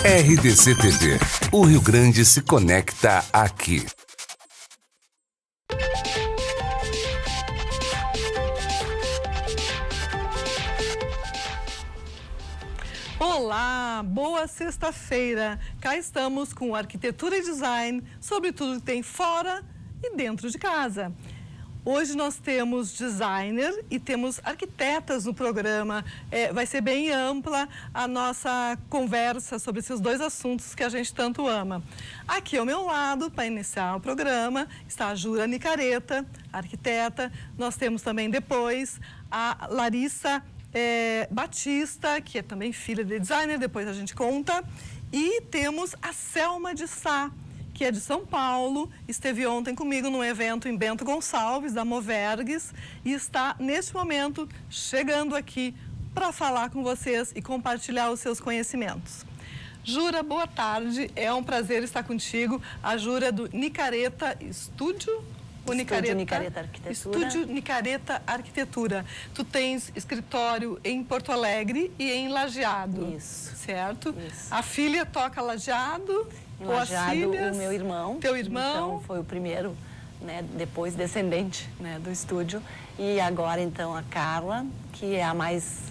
RDC TV. O Rio Grande se conecta aqui. Olá, boa sexta-feira. Cá estamos com arquitetura e design sobre tudo que tem fora e dentro de casa. Hoje nós temos designer e temos arquitetas no programa. Vai ser bem ampla a nossa conversa sobre esses dois assuntos que a gente tanto ama. Aqui ao meu lado, para iniciar o programa, está a Jura Nicareta, arquiteta. Nós temos também depois a Larissa Batista, que é também filha de designer, depois a gente conta. E temos a Selma de Sá, que é de São Paulo, esteve ontem comigo num evento em Bento Gonçalves, da Movergues, e está, neste momento, chegando aqui para falar com vocês e compartilhar os seus conhecimentos. Jura, boa tarde, é um prazer estar contigo. A Jura é do Nicareta Estúdio. Estúdio Nicareta Arquitetura. Estúdio Nicareta Arquitetura. Tu tens escritório em Porto Alegre e em Lajeado. Isso. Certo? Isso. A filha toca Lajeado. Em Lajeado, filhas, o meu irmão. Teu irmão. Então, foi o primeiro, né, depois descendente, né, do estúdio. E agora, então, a Carla, que é a mais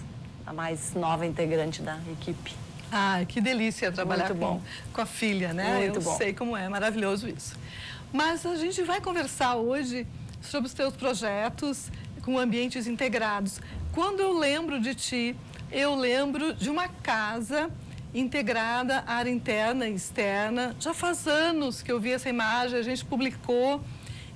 nova integrante da equipe. Ah, que delícia trabalhar com a filha, né? Muito bom. Sei como é, maravilhoso isso. Mas a gente vai conversar hoje sobre os teus projetos com ambientes integrados. Quando eu lembro de ti, eu lembro de uma casa integrada, área interna e externa. Já faz anos que eu vi essa imagem, a gente publicou.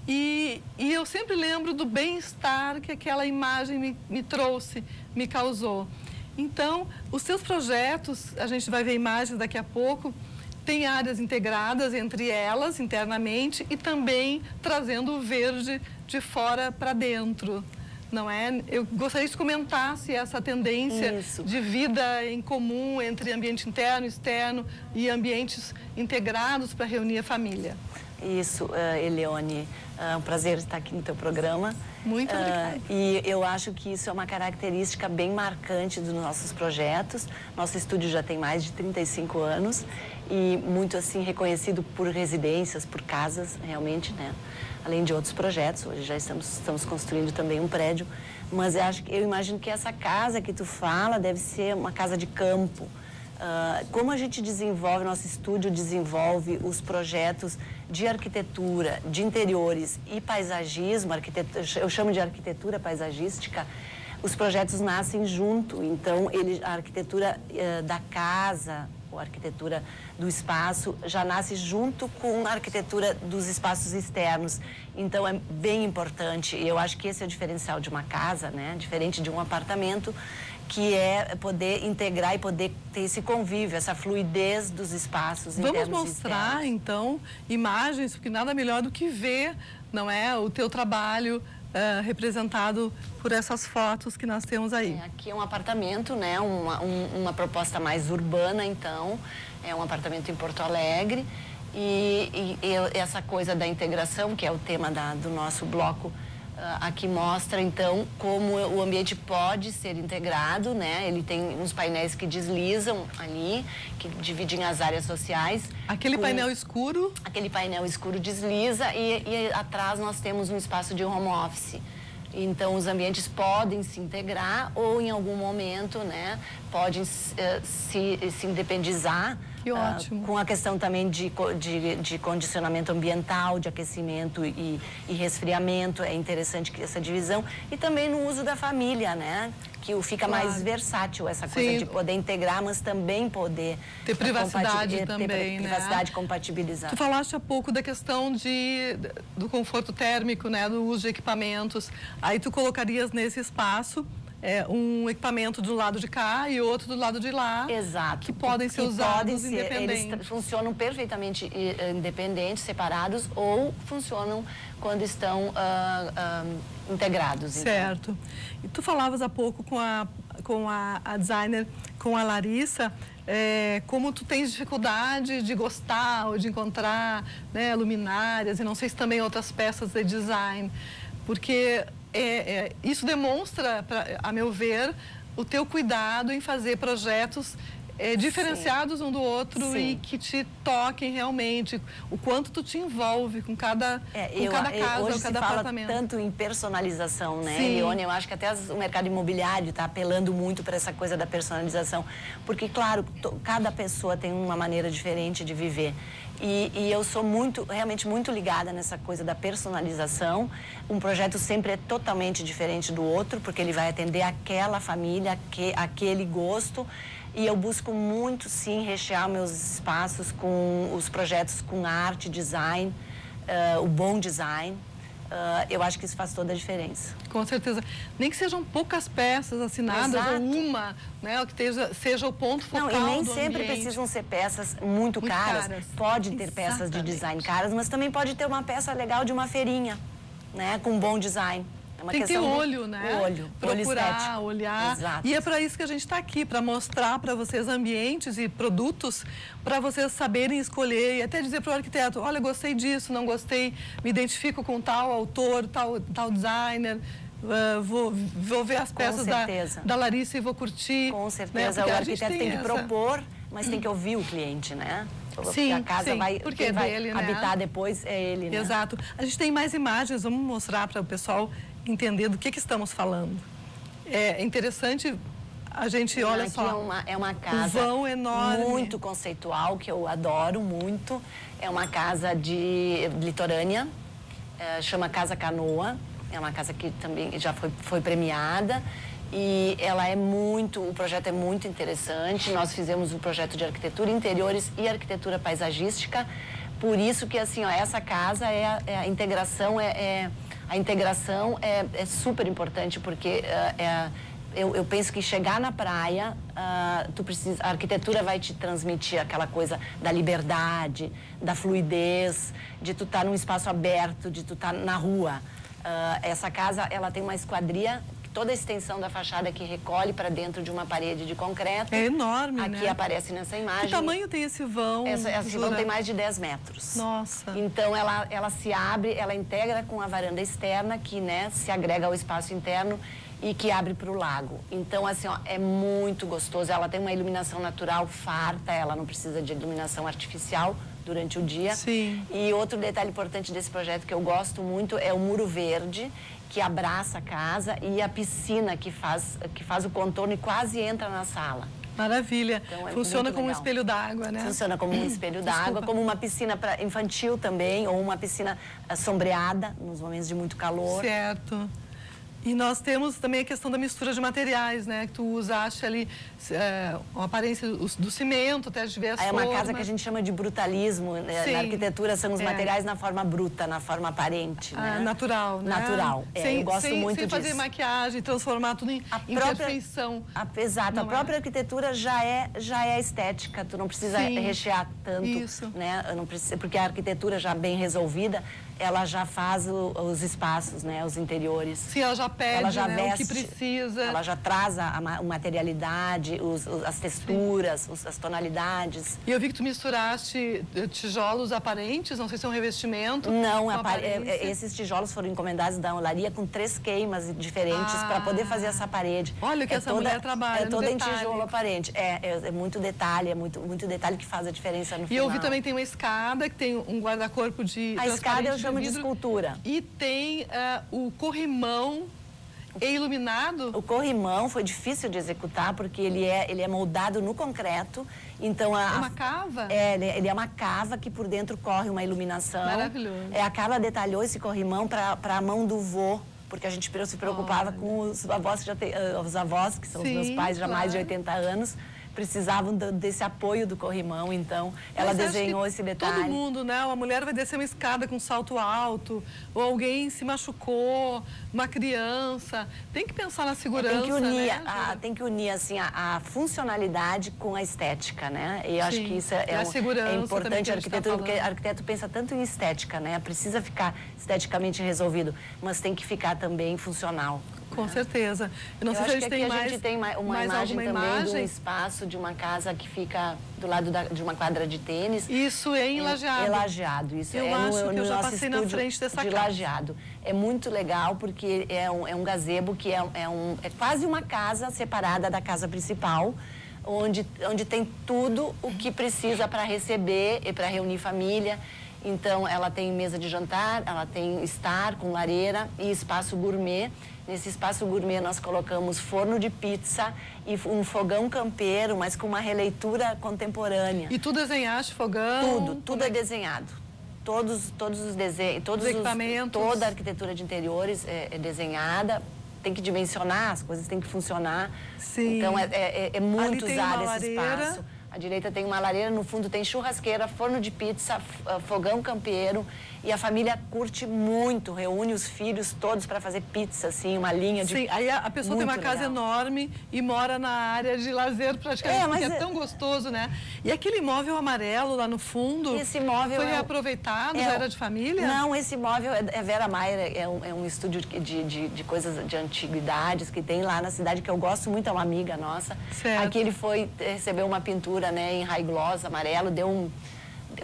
E eu sempre lembro do bem-estar que aquela imagem me trouxe, me causou. Então, os seus projetos, a gente vai ver imagens daqui a pouco, tem áreas integradas entre elas, internamente, e também trazendo o verde de fora para dentro, não é? Eu gostaria que comentasse essa tendência de vida em comum entre ambiente interno, externo e ambientes integrados para reunir a família. Isso, Elione, é um prazer estar aqui no teu programa. Muito obrigada. E eu acho que isso é uma característica bem marcante dos nossos projetos. Nosso estúdio já tem mais de 35 anos e muito assim reconhecido por residências, por casas, realmente, né? Além de outros projetos, hoje já estamos construindo também um prédio, mas eu imagino que essa casa que tu fala deve ser uma casa de campo. Como a gente desenvolve, nosso estúdio desenvolve os projetos de arquitetura, de interiores e paisagismo, eu chamo de arquitetura paisagística, os projetos nascem junto, então a arquitetura da casa, ou a arquitetura do espaço, já nasce junto com a arquitetura dos espaços externos. Então, é bem importante, e eu acho que esse é o diferencial de uma casa, né? Diferente de um apartamento, que é poder integrar e poder ter esse convívio, essa fluidez dos espaços internos. Vamos mostrar, então, imagens, porque nada melhor do que ver, não é, o teu trabalho representado por essas fotos que nós temos aí. Aqui é um apartamento, né? Uma proposta mais urbana, então. É um apartamento em Porto Alegre. E essa coisa da integração, que é o tema do nosso bloco, aqui mostra, então, como o ambiente pode ser integrado, né? Ele tem uns painéis que deslizam ali, que dividem as áreas sociais. Aquele painel escuro? Aquele painel escuro desliza e atrás nós temos um espaço de home office. Então, os ambientes podem se integrar ou, em algum momento, né, podem se independizar. Que ótimo. Com a questão também de condicionamento ambiental, de aquecimento e resfriamento. É interessante essa divisão. E também no uso da família, né? Que fica mais versátil essa coisa de poder integrar, mas também poder ter privacidade também, ter privacidade compatibilizada. Tu falaste há pouco da questão do conforto térmico, né? Do uso de equipamentos. Aí tu colocarias nesse espaço um equipamento do lado de cá e outro do lado de lá. Exato. Que podem ser usados independentes. Eles funcionam perfeitamente independentes, separados, ou funcionam quando estão integrados. Certo. Então. E tu falavas há pouco com a designer, com a Larissa, como tu tens dificuldade de gostar ou de encontrar, né, luminárias e não sei se também outras peças de design, porque isso demonstra, a meu ver, o teu cuidado em fazer projetos diferenciados um do outro e que te toquem realmente, o quanto tu te envolve com cada, cada casa, hoje ou cada se fala apartamento. tanto em personalização, né, Sim. Elione? Eu acho que até o mercado imobiliário está apelando muito para essa coisa da personalização, porque, claro, cada pessoa tem uma maneira diferente de viver. E eu sou realmente muito ligada nessa coisa da personalização. Um projeto sempre é totalmente diferente do outro, porque ele vai atender aquela família, aquele gosto. E eu busco muito, sim, rechear meus espaços com os projetos com arte, design, o bom design. Eu acho que isso faz toda a diferença. Com certeza. Nem que sejam poucas peças assinadas, Exato. ou uma, né, que seja o ponto focal. Não, e nem do sempre ambiente. precisam ser peças muito caras. Pode ter peças de design caras, mas também pode ter uma peça legal de uma feirinha, né, com bom design. É uma Tem que ter questão olho, né? O olho. Procurar, olhar. Exato. E é para isso que a gente está aqui, para mostrar para vocês ambientes e produtos, para vocês saberem escolher e até dizer para o arquiteto, olha, gostei disso, não gostei, me identifico com tal autor, tal designer. Vou ver as peças da Larissa e vou curtir. Com certeza, né? o arquiteto tem que propor, mas tem que ouvir o cliente, né? Sim, a casa porque vai dele, né? habitar depois é ele, né? Exato. A gente tem mais imagens, vamos mostrar para o pessoal entender do que estamos falando. É interessante, a gente olha aqui só. É uma casa vão enorme, muito conceitual, que eu adoro muito. É uma casa de litorânea, chama Casa Canoa. É uma casa que também já foi premiada. E o projeto é muito interessante. Nós fizemos um projeto de arquitetura interiores e arquitetura paisagística. Por isso que, assim, ó, essa casa a integração a integração é super importante, porque eu penso que chegar na praia, a arquitetura vai te transmitir aquela coisa da liberdade, da fluidez, de tu estar num espaço aberto, de tu estar na rua. Essa casa, ela tem uma esquadria, toda a extensão da fachada que recolhe para dentro de uma parede de concreto. É enorme, Aqui aparece nessa imagem. Que tamanho tem esse vão? Esse vão tem mais de 10 metros. Nossa. Então, ela se abre, ela integra com a varanda externa, que, né, se agrega ao espaço interno e que abre para o lago. Então, assim, ó, é muito gostoso. Ela tem uma iluminação natural farta, ela não precisa de iluminação artificial durante o dia. Sim. E outro detalhe importante desse projeto que eu gosto muito é o muro verde, que abraça a casa, e a piscina que faz o contorno e quase entra na sala. Maravilha. Então, funciona como um espelho d'água, né? Funciona como um espelho d'água, como uma piscina infantil também, ou uma piscina sombreada, nos momentos de muito calor. Certo. E nós temos também a questão da mistura de materiais, né? Que tu usaste ali a aparência do cimento, até diversas formas. É uma casa que a gente chama de brutalismo. Né? Na arquitetura são os materiais na forma bruta, na forma aparente. Né? Natural, né? Natural. Eu gosto muito disso. Sem fazer maquiagem, transformar tudo em perfeição. Exato. A própria arquitetura já é estética. Tu não precisa rechear tanto. Isso. Né? Não precisa, porque a arquitetura já bem resolvida, ela já faz os espaços, né? Os interiores. Sim, ela já pede, ela já né, veste, o que precisa. Ela já traz a materialidade, as texturas, as tonalidades. E eu vi que tu misturaste tijolos aparentes, não sei se é um revestimento. Não, esses tijolos foram encomendados da olaria com 3 queimas diferentes para poder fazer essa parede. Olha que essa mulher trabalha. É toda em tijolo aparente. É muito detalhe, muito detalhe que faz a diferença no final. E eu vi também tem uma escada, que tem um guarda-corpo de a escada eu chamo de escultura. E tem o corrimão iluminado. O corrimão foi difícil de executar porque ele é moldado no concreto. Então é uma cava? Ele é uma cava que por dentro corre uma iluminação. Maravilhoso. A Carla detalhou esse corrimão para a mão do vô, porque a gente se preocupava com os avós que são os meus pais já mais de 80 anos. Precisavam desse apoio do corrimão, então ela desenhou esse detalhe. Todo mundo, né? Uma mulher vai descer uma escada com salto alto, ou alguém se machucou, uma criança. Tem que pensar na segurança, tem que unir assim, a funcionalidade com a estética, né? E eu acho que isso é importante. A arquitetura, porque o arquiteto pensa tanto em estética, né? Precisa ficar esteticamente resolvido, mas tem que ficar também funcional. Com certeza. Eu não sei se a gente tem mais. A gente tem uma imagem também de um espaço de uma casa que fica do lado de uma quadra de tênis. Isso é em Lajeado. É Lajeado. Isso eu acho que eu já passei na frente dessa casa. De Lajeado. É muito legal porque é um gazebo que é quase uma casa separada da casa principal. onde tem tudo o que precisa para receber e para reunir família. Então, ela tem mesa de jantar, ela tem estar com lareira e espaço gourmet. Nesse espaço gourmet, nós colocamos forno de pizza e um fogão campeiro, mas com uma releitura contemporânea. E tu desenhaste fogão? Tudo é desenhado. Todos os desenhos, todos os equipamentos. Toda a arquitetura de interiores é desenhada. Tem que dimensionar, as coisas têm que funcionar. Sim. Então, é muito usado esse espaço. À direita tem uma lareira, no fundo tem churrasqueira, forno de pizza, fogão campeiro. E a família curte muito, reúne os filhos todos para fazer pizza, assim, uma linha de... Sim, aí a pessoa tem uma casa enorme e mora na área de lazer praticamente, porque é tão gostoso, né? E aquele imóvel amarelo lá no fundo, esse imóvel foi reaproveitado, já era de família? Não, esse imóvel é Vera Maier, é um estúdio de coisas de antiguidades que tem lá na cidade, que eu gosto muito, é uma amiga nossa. Certo. Aqui ele recebeu uma pintura, né, em high gloss, amarelo,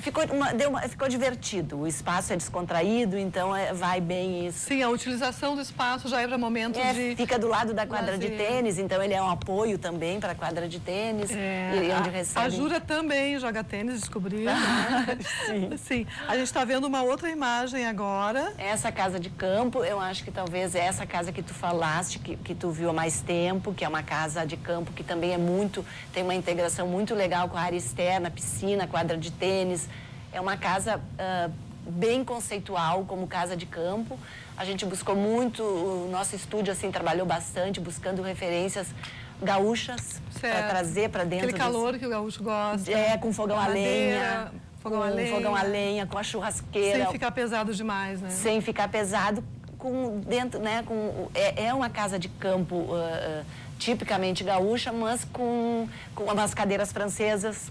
ficou divertido, o espaço é descontraído, então vai bem isso. Sim, a utilização do espaço já é para momento de... Fica do lado da quadra de tênis, então ele é um apoio também para a quadra de tênis. Onde recebe... A Júlia também joga tênis, descobriu. Né? Sim. Sim. A gente está vendo uma outra imagem agora. Essa casa de campo, eu acho que talvez é essa casa que tu falaste, que tu viu há mais tempo, que é uma casa de campo que também tem uma integração muito legal com a área externa, piscina, quadra de tênis. É uma casa bem conceitual como casa de campo. A gente buscou muito, o nosso estúdio assim trabalhou bastante, buscando referências gaúchas para trazer para dentro. Aquele calor que o gaúcho gosta. Com fogão a lenha. Fogão a lenha, com a churrasqueira. Sem ficar pesado demais, né? Sem ficar pesado, é uma casa de campo tipicamente gaúcha, mas com umas cadeiras francesas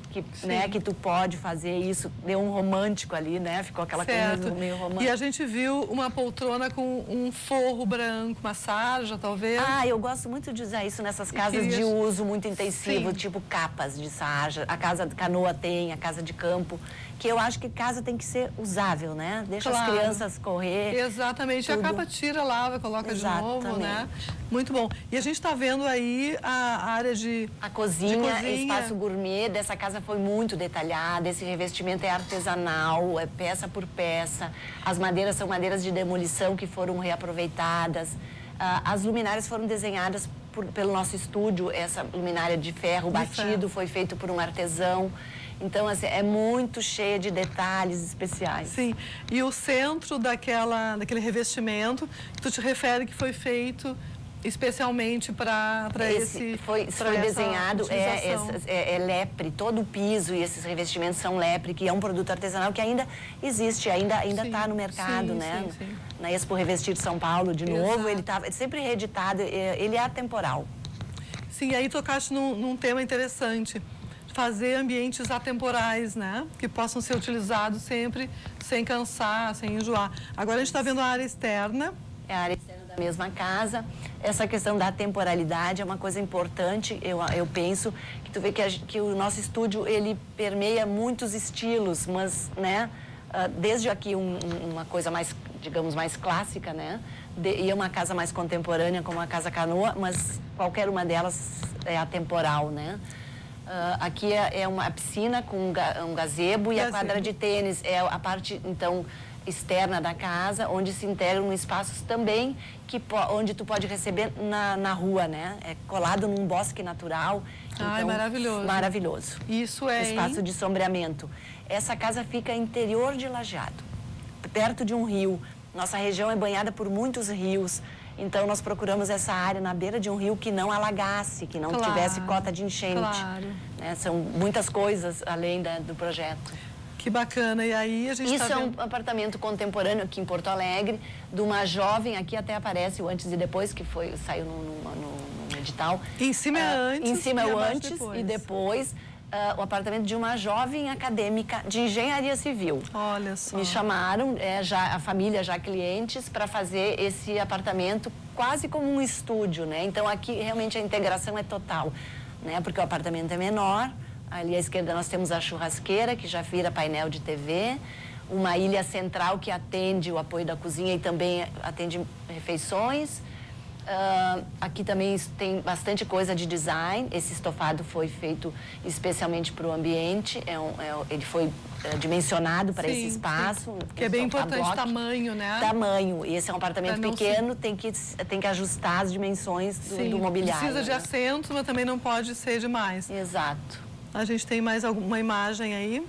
que tu pode fazer isso. Deu um romântico ali, né? Ficou aquela coisa meio romântica. E a gente viu uma poltrona com um forro branco, uma sarja, talvez. Eu gosto muito de usar isso nessas casas de uso muito intensivo, tipo capas de sarja. A casa de canoa tem, a casa de campo. Que eu acho que casa tem que ser usável, né? Deixa as crianças correr. Exatamente. Tudo. A capa tira, lava, coloca de novo, né? Muito bom. E a gente está vendo aí a área de... A cozinha, espaço gourmet dessa casa foi muito detalhada. Esse revestimento é artesanal, é peça por peça. As madeiras são madeiras de demolição que foram reaproveitadas. As luminárias foram desenhadas pelo nosso estúdio. Essa luminária de ferro batido foi feito por um artesão. Então, assim, é muito cheia de detalhes especiais. Sim, e o centro daquele revestimento, que tu te refere que foi feito especialmente para esse... Foi desenhado, é lepre, todo o piso e esses revestimentos são lepre, que é um produto artesanal que ainda existe, ainda está no mercado, né? Sim. Na Expo Revestir de São Paulo, de novo, ele está sempre reeditado, ele é atemporal. Sim, aí tocaste num tema interessante. Fazer ambientes atemporais, né? Que possam ser utilizados sempre sem cansar, sem enjoar. Agora a gente está vendo a área externa. É a área externa da mesma casa. Essa questão da temporalidade é uma coisa importante. Eu penso que tu vê que o nosso estúdio, ele permeia muitos estilos, mas, né? Desde aqui uma coisa mais, digamos, mais clássica, né? E uma casa mais contemporânea, como a Casa Canoa, mas qualquer uma delas é atemporal, né? Aqui é uma piscina com um gazebo e a quadra de tênis é a parte, então, externa da casa, onde se integram espaços também onde tu pode receber na rua, né? É colado num bosque natural. Então, maravilhoso. Maravilhoso. Isso é espaço de sombreamento. Essa casa fica interior de Lajeado, perto de um rio. Nossa região é banhada por muitos rios. Então, nós procuramos essa área na beira de um rio que não alagasse, que não tivesse cota de enchente. Claro. Né? São muitas coisas além do projeto. Que bacana. E aí a gente Isso é um apartamento contemporâneo aqui em Porto Alegre, de uma jovem, aqui até aparece o antes e depois, que saiu no edital. Em cima é antes. Em cima é o antes e depois. O apartamento de uma jovem acadêmica de engenharia civil. Olha só. Me chamaram, a família já clientes, para fazer esse apartamento quase como um estúdio, né? Então aqui realmente a integração é total, né? Porque o apartamento é menor, ali à esquerda nós temos a churrasqueira, que já vira painel de TV, uma ilha central que atende o apoio da cozinha e também atende refeições. Aqui também tem bastante coisa de design. Esse estofado foi feito especialmente para o ambiente. Ele foi dimensionado para esse espaço. Que é bem importante o tamanho, né? Tamanho. E esse é um apartamento pequeno, tem que ajustar as dimensões do mobiliário. Precisa de né? assentos, mas também não pode ser demais. Exato. A gente tem mais alguma imagem aí,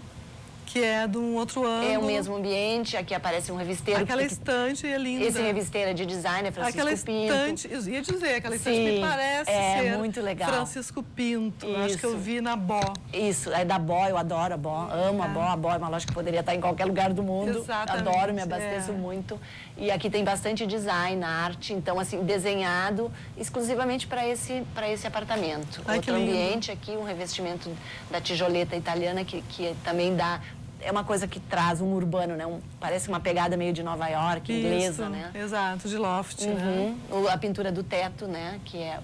que é de um outro ângulo. É o mesmo ambiente, aqui aparece um revisteiro. Aquela estante é linda. Esse revisteiro é de design, é Francisco aquela Pinto. Estante, eu ia dizer, aquela estante me parece ser muito legal. Francisco Pinto. Isso. Acho que eu vi na Bó. Isso, é da Bó, eu adoro a Bó, amo a Bó. A Bó é uma loja que poderia estar em qualquer lugar do mundo. Exatamente, Adoro, me abasteço muito. E aqui tem bastante design, arte, então assim, desenhado exclusivamente para esse apartamento. Outro ambiente aqui, um revestimento da tijoleta italiana que também dá... É uma coisa que traz um urbano, né? Parece uma pegada meio de Nova York, inglesa, né? Exato, de loft, né? A pintura do teto, né? Que é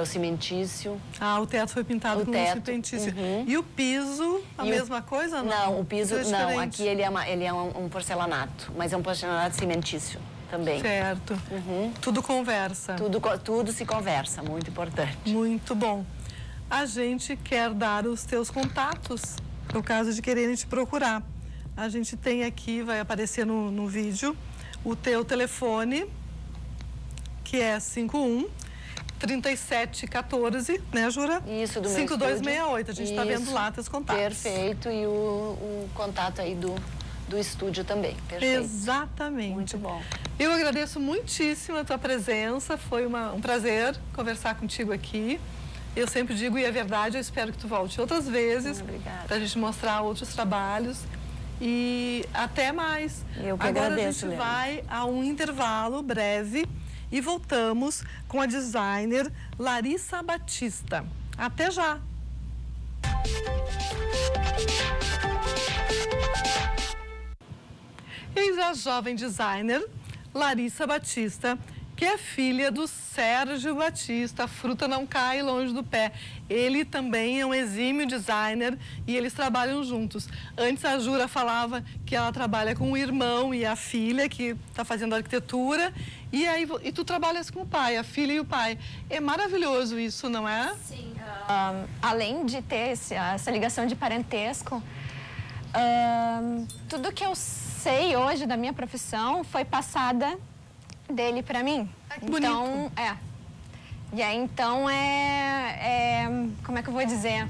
o cimentício. O teto foi pintado com um cimentício. E o piso, a mesma coisa? Não, o piso não. Aqui ele é um porcelanato, mas é um porcelanato cimentício também. Certo. Tudo conversa. Tudo se conversa, muito importante. Muito bom. A gente quer dar os teus contatos, no caso de quererem te procurar. A gente tem aqui, vai aparecer no vídeo, o teu telefone, que é 51-3714, né, Jura? Isso, do meu 5268, a gente está vendo lá teus contatos. Perfeito, e o contato aí do estúdio também, perfeito. Exatamente. Muito bom. Eu agradeço muitíssimo a tua presença, foi um prazer conversar contigo aqui. Eu sempre digo, e é verdade, eu espero que tu volte outras vezes para a gente mostrar outros trabalhos. E até mais. Eu que Agora agradeço, a gente vai a um intervalo breve e voltamos com a designer Larissa Batista. Até já! Eis a jovem designer Larissa Batista, que é filha do Sérgio Batista. A fruta não cai longe do pé. Ele também é um exímio designer e eles trabalham juntos. Antes a Jura falava que ela trabalha com o irmão e a filha, que está fazendo arquitetura. E tu trabalhas com o pai, a filha e o pai. É maravilhoso isso, não é? Sim. Além de ter essa ligação de parentesco, tudo que eu sei hoje da minha profissão foi passada dele para mim. Ai, que então, bonito. E aí, então, como é que eu vou dizer?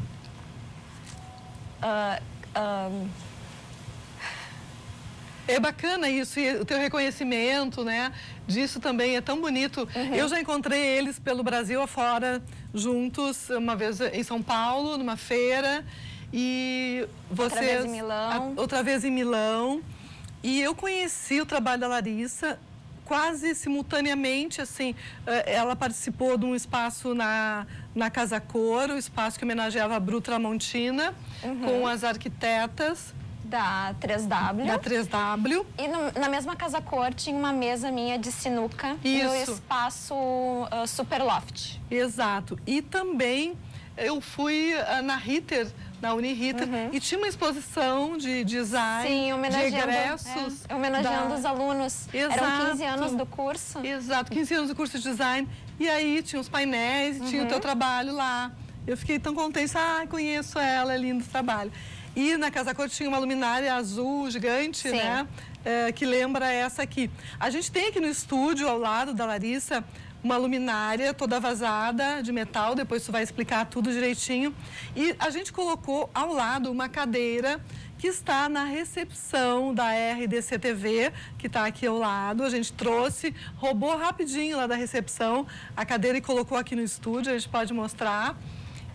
É bacana isso, e o teu reconhecimento, né, disso também é tão bonito. Eu já encontrei eles pelo Brasil afora, juntos, uma vez em São Paulo, numa feira, e vocês... Outra vez em Milão. Outra vez em Milão. E eu conheci o trabalho da Larissa quase simultaneamente, assim, ela participou de um espaço na Casa Cor, o espaço que homenageava a Bru Tramontina, com as arquitetas da 3W. Da 3W. E na mesma Casa Cor tinha uma mesa minha de sinuca no espaço Super Loft. Exato. E também eu fui na Ritter, na Uniriter, e tinha uma exposição de design, sim, homenageando, de egressos. Homenageando os alunos. Exato. Eram 15 anos do curso. Exato, 15 anos do curso de design. E aí tinha os painéis, tinha o teu trabalho lá. Eu fiquei tão contente, conheço ela, é lindo o trabalho. E na Casa Cor tinha uma luminária azul gigante, sim, né? Que lembra essa aqui. A gente tem aqui no estúdio, ao lado da Larissa, uma luminária toda vazada de metal, depois tu vai explicar tudo direitinho. E a gente colocou ao lado uma cadeira que está na recepção da RDC TV, que está aqui ao lado. A gente trouxe, roubou rapidinho lá da recepção a cadeira e colocou aqui no estúdio, a gente pode mostrar,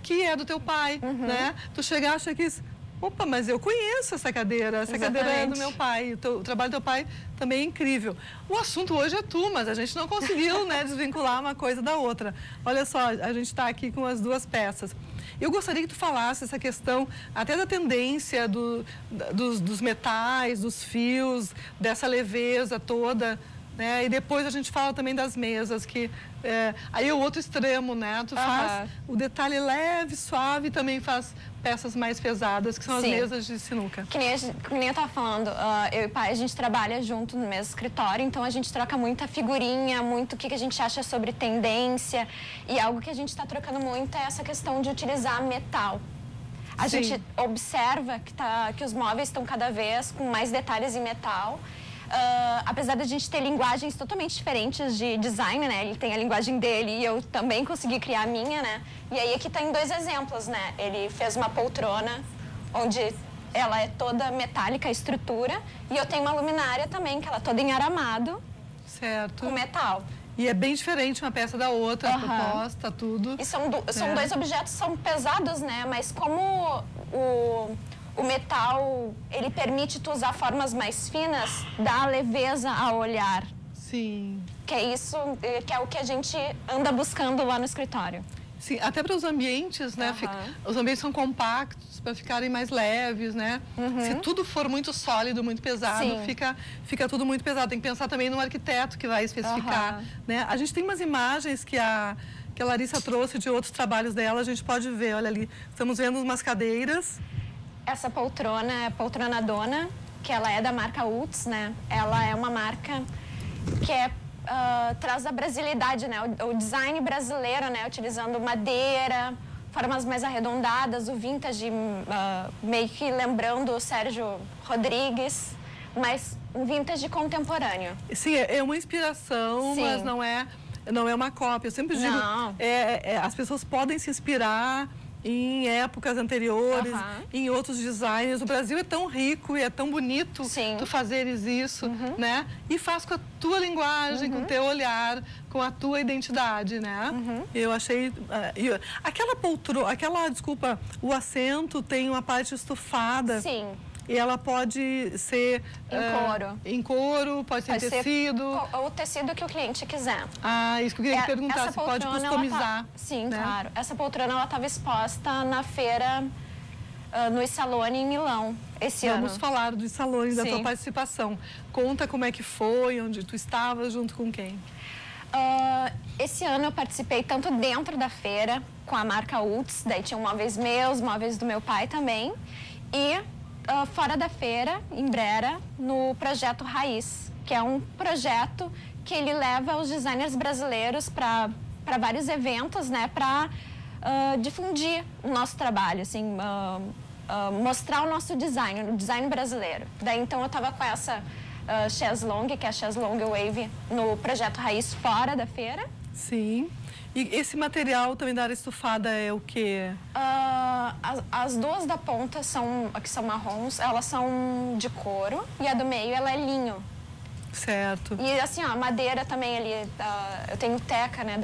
que é do teu pai, né? Tu chegaste aqui... Opa, mas eu conheço essa cadeira cadeira é do meu pai, o trabalho do teu pai também é incrível. O assunto hoje é tu, mas a gente não conseguiu, né, desvincular uma coisa da outra. Olha só, a gente está aqui com as duas peças. Eu gostaria que tu falasse essa questão até da tendência dos metais, dos fios, dessa leveza toda. né? E depois a gente fala também das mesas, que aí é o outro extremo, né? Tu faz o detalhe leve, suave, e também faz peças mais pesadas, que são as mesas de sinuca. Que nem eu tava falando, eu e o pai, a gente trabalha junto no mesmo escritório, então a gente troca muita figurinha, muito o que a gente acha sobre tendência, e algo que a gente está trocando muito é essa questão de utilizar metal. A gente observa que os móveis estão cada vez com mais detalhes em metal. Apesar da gente ter linguagens totalmente diferentes de design, né? Ele tem a linguagem dele e eu também consegui criar a minha, né? E aí aqui tem 2 exemplos, né? Ele fez uma poltrona onde ela é toda metálica, a estrutura, e eu tenho uma luminária também, que ela é toda em aramado, com metal. E é bem diferente uma peça da outra, a proposta, tudo. E são 2 objetos, são pesados, né? Mas como o metal, ele permite tu usar formas mais finas, dá leveza ao olhar. Sim. Que é isso, que é o que a gente anda buscando lá no escritório. Sim, até para os ambientes, né? Os ambientes são compactos para ficarem mais leves, né? Se tudo for muito sólido, muito pesado, fica tudo muito pesado. Tem que pensar também no arquiteto que vai especificar, né? A gente tem umas imagens que a Larissa trouxe de outros trabalhos dela, a gente pode ver, olha ali, estamos vendo umas cadeiras. Essa poltrona é a poltrona Dona, que ela é da marca Utz, né? Ela é uma marca que traz a brasilidade, né? O design brasileiro, né? Utilizando madeira, formas mais arredondadas, o vintage, meio que lembrando o Sérgio Rodrigues, mas um vintage contemporâneo. Sim, é uma inspiração, mas não é uma cópia. Eu sempre digo, as pessoas podem se inspirar em épocas anteriores, em outros designers. O Brasil é tão rico e é tão bonito tu fazeres isso, né? E faz com a tua linguagem, com o teu olhar, com a tua identidade, né? Eu achei... aquela poltrona, desculpa, o assento tem uma parte estufada. Sim. E ela pode ser... Em couro, pode ser em tecido. O tecido que o cliente quiser. Isso que eu queria perguntar, se pode customizar. Sim, né? Claro. Essa poltrona, ela estava exposta na feira no Isalone, em Milão, esse ano. Vamos falar do Isalone, da tua participação. Conta como é que foi, onde tu estava, junto com quem? Esse ano eu participei tanto dentro da feira, com a marca Utz, daí tinham móveis meus, móveis do meu pai também, e... fora da feira, em Brera, no Projeto Raiz, que é um projeto que ele leva os designers brasileiros para vários eventos, né, para difundir o nosso trabalho, assim, mostrar o nosso design, o design brasileiro. Daí, então, eu estava com essa chaise longue, que é a chaise longue wave, no Projeto Raiz fora da feira. Sim. E esse material também da área estufada é o quê? As 2 da ponta, que são marrons, elas são de couro, e a do meio, ela é linho. Certo. E assim, a madeira também ali, eu tenho teca, né?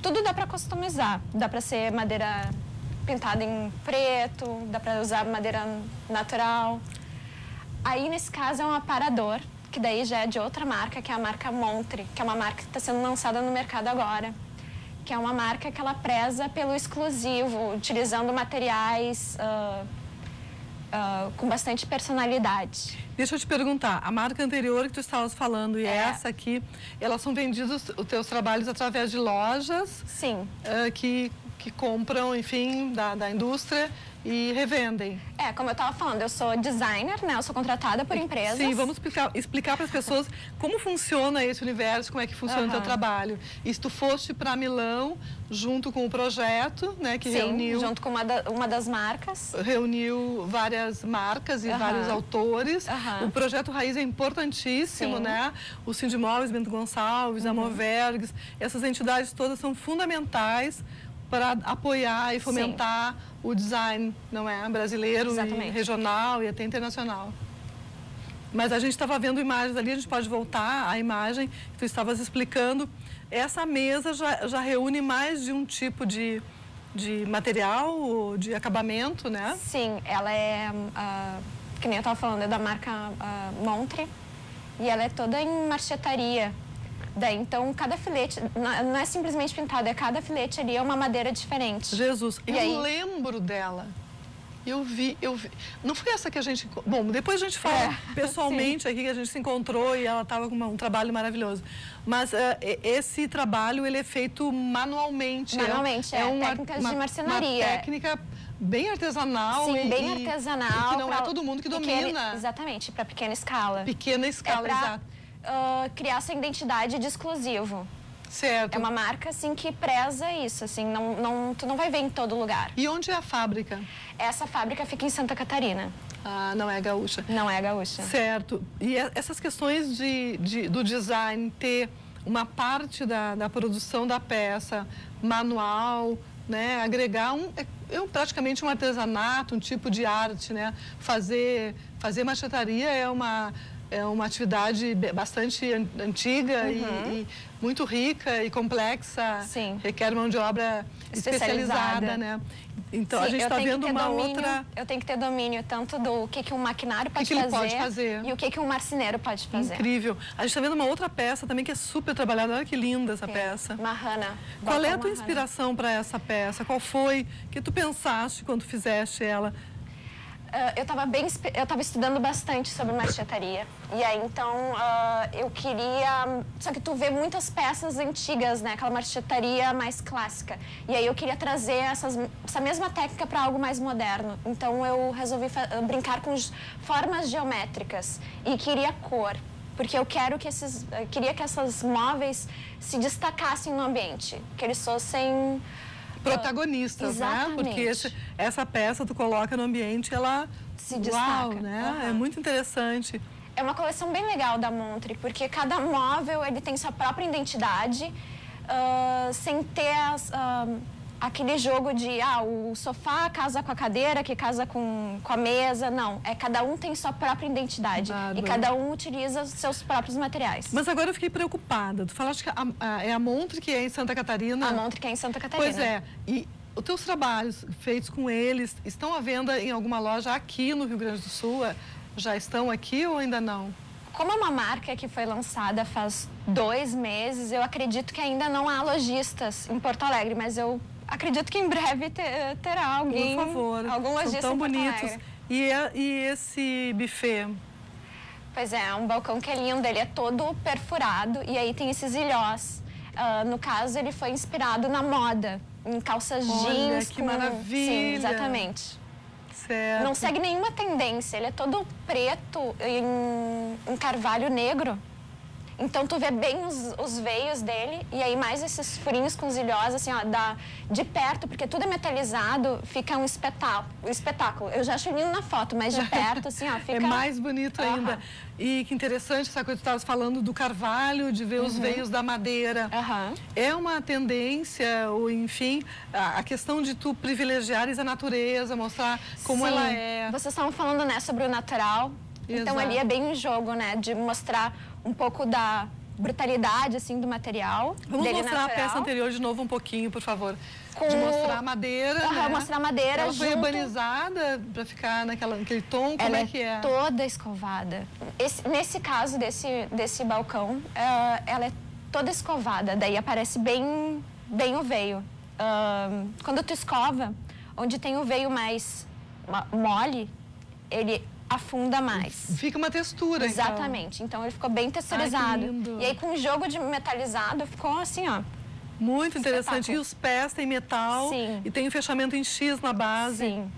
Tudo dá pra customizar. Dá pra ser madeira pintada em preto, dá pra usar madeira natural. Aí, nesse caso, é um aparador, que daí já é de outra marca, que é a marca Montre, que é uma marca que está sendo lançada no mercado agora. Que é uma marca que ela preza pelo exclusivo, utilizando materiais com bastante personalidade. Deixa eu te perguntar, a marca anterior que tu estavas falando e essa aqui, elas são vendidas, os teus trabalhos, através de lojas? Sim. Que compram, enfim, da indústria e revendem. Como eu estava falando, eu sou designer, né? Eu sou contratada por empresas. Sim, vamos explicar para as pessoas como funciona esse universo, como é que funciona o teu trabalho. E se tu foste para Milão, junto com o projeto, né? Que reuniu... junto com uma das marcas. Reuniu várias marcas e vários autores. O Projeto Raiz é importantíssimo, né? O Sindimóveis, Bento Gonçalves, a Movergues, essas entidades todas são fundamentais para apoiar e fomentar o design, não é? Brasileiro, e regional e até internacional. Mas a gente estava vendo imagens ali, a gente pode voltar à imagem que tu estavas explicando. Essa mesa já reúne mais de um tipo de material, de acabamento, né? Sim, ela é, que nem eu estava falando, é da marca Montre, e ela é toda em marchetaria. Daí, então, cada filete, não é simplesmente pintado, cada filete ali é uma madeira diferente. Jesus, eu lembro dela. Eu vi. Não foi essa que a gente... Bom, depois a gente fala pessoalmente aqui, que a gente se encontrou e ela estava com um trabalho maravilhoso. Mas esse trabalho, ele é feito manualmente. Manualmente, técnicas de marcenaria. Uma técnica bem artesanal. Sim, bem artesanal. E que não é todo mundo que domina. Exatamente, para pequena escala. Pequena escala, exato. Criar essa identidade de exclusivo. Certo. É uma marca, assim, que preza isso, assim, tu não vai ver em todo lugar. E onde é a fábrica? Essa fábrica fica em Santa Catarina. Ah, não é gaúcha. Não é gaúcha. Certo. E essas questões do design, ter uma parte da produção da peça manual, né? Agregar praticamente um artesanato, um tipo de arte, né? Fazer machetaria é uma atividade bastante antiga e muito rica e complexa. Sim. Requer mão de obra especializada, né? Então, sim, a gente está vendo uma outra... Eu tenho que ter domínio tanto do que um maquinário pode ele pode fazer e o que um marceneiro pode fazer. Incrível. A gente está vendo uma outra peça também que é super trabalhada. Olha que linda essa peça. Marrana. Qual é a tua inspiração para essa peça? Qual foi que tu pensaste quando fizeste ela? Eu estava estudando bastante sobre marchetaria. E aí, então, eu queria... Só que tu vê muitas peças antigas, né? Aquela marchetaria mais clássica. E aí eu queria trazer essa mesma técnica para algo mais moderno. Então, eu resolvi brincar com formas geométricas e queria cor. Porque eu queria que esses móveis se destacassem no ambiente. Que eles fossem... protagonistas, né? Porque essa peça tu coloca no ambiente, ela se destaca, né? É muito interessante. É uma coleção bem legal da Montre, porque cada móvel ele tem sua própria identidade, sem ter aquele jogo de o sofá casa com a cadeira, que casa com a mesa. Não, cada um tem sua própria identidade e cada um utiliza seus próprios materiais. Mas agora eu fiquei preocupada. Tu falaste que é a Montre que é em Santa Catarina? A Montre que é em Santa Catarina. Pois é. E os teus trabalhos feitos com eles estão à venda em alguma loja aqui no Rio Grande do Sul? Já estão aqui ou ainda não? Como é uma marca que foi lançada faz 2 meses, eu acredito que ainda não há lojistas em Porto Alegre, mas eu acredito que em breve terá alguém, por favor, algum lojista são tão em Porto bonitos. Alegre. E esse buffet? Pois é um balcão que é lindo, ele é todo perfurado e aí tem esses ilhós. No caso, ele foi inspirado na moda, em calças jeans. Que maravilha! Sim, exatamente. Certo. Não segue nenhuma tendência, ele é todo preto em carvalho negro. Então, tu vê bem os veios dele e aí mais esses furinhos com os ilhós, assim, de perto, porque tudo é metalizado, fica um espetáculo. Eu já acho lindo na foto, mas de perto, assim, fica... É mais bonito ainda. E que interessante essa coisa que tu estavas falando do carvalho, de ver os veios da madeira. É uma tendência, ou enfim, a questão de tu privilegiares a natureza, mostrar como ela é. Vocês estavam falando, né, sobre o natural. Exato. Então, ali é bem um jogo, né, de mostrar um pouco da brutalidade, assim, do material. Vamos mostrar natural. a peça anterior de novo um pouquinho, por favor. De mostrar a madeira, né? Mostrar a madeira ela foi urbanizada para ficar naquele tom, como é que é? Toda escovada. Nesse caso, desse balcão, ela é toda escovada, daí aparece bem o veio. Quando tu escova, onde tem o veio mais mole, ele afunda mais. Fica uma textura, exatamente. Então ele ficou bem texturizado. Ai, que lindo. E aí com o jogo de metalizado ficou assim, muito interessante. E os pés têm metal. Sim. E tem o fechamento em X na base. Sim.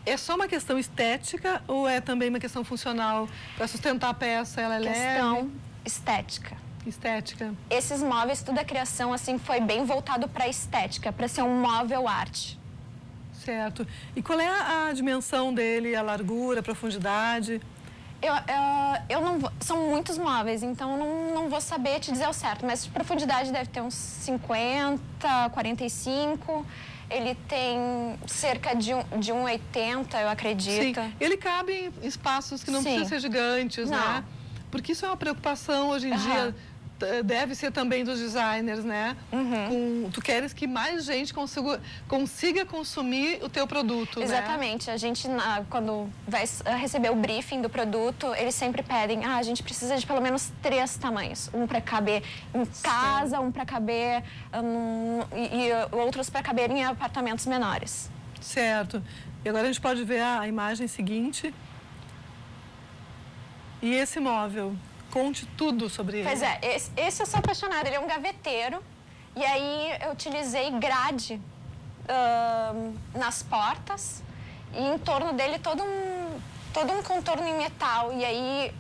É só uma questão estética ou é também uma questão funcional para sustentar a peça? Ela é questão estética. Estética. Esses móveis, toda a criação assim foi bem voltado para a estética, para ser um móvel arte. Certo. E qual é a dimensão dele, a largura, a profundidade? Eu não vou, são muitos móveis, então não vou saber te dizer ao certo, mas de profundidade deve ter uns 50, 45. Ele tem cerca de 1,80, eu acredito. Sim, ele cabe em espaços que não precisam ser gigantes, né? Porque isso é uma preocupação hoje em dia. Deve ser também dos designers, né? Tu queres que mais gente consiga consumir o teu produto, exatamente. Né? A gente, quando vai receber o briefing do produto, eles sempre pedem, a gente precisa de pelo menos 3 tamanhos. Um para caber em casa, um para caber... e outros para caber em apartamentos menores. Certo. E agora a gente pode ver a imagem seguinte. E esse móvel? Conte tudo sobre ele. Pois é, esse eu sou apaixonada, ele é um gaveteiro. E aí eu utilizei grade nas portas e em torno dele todo um contorno em metal. E aí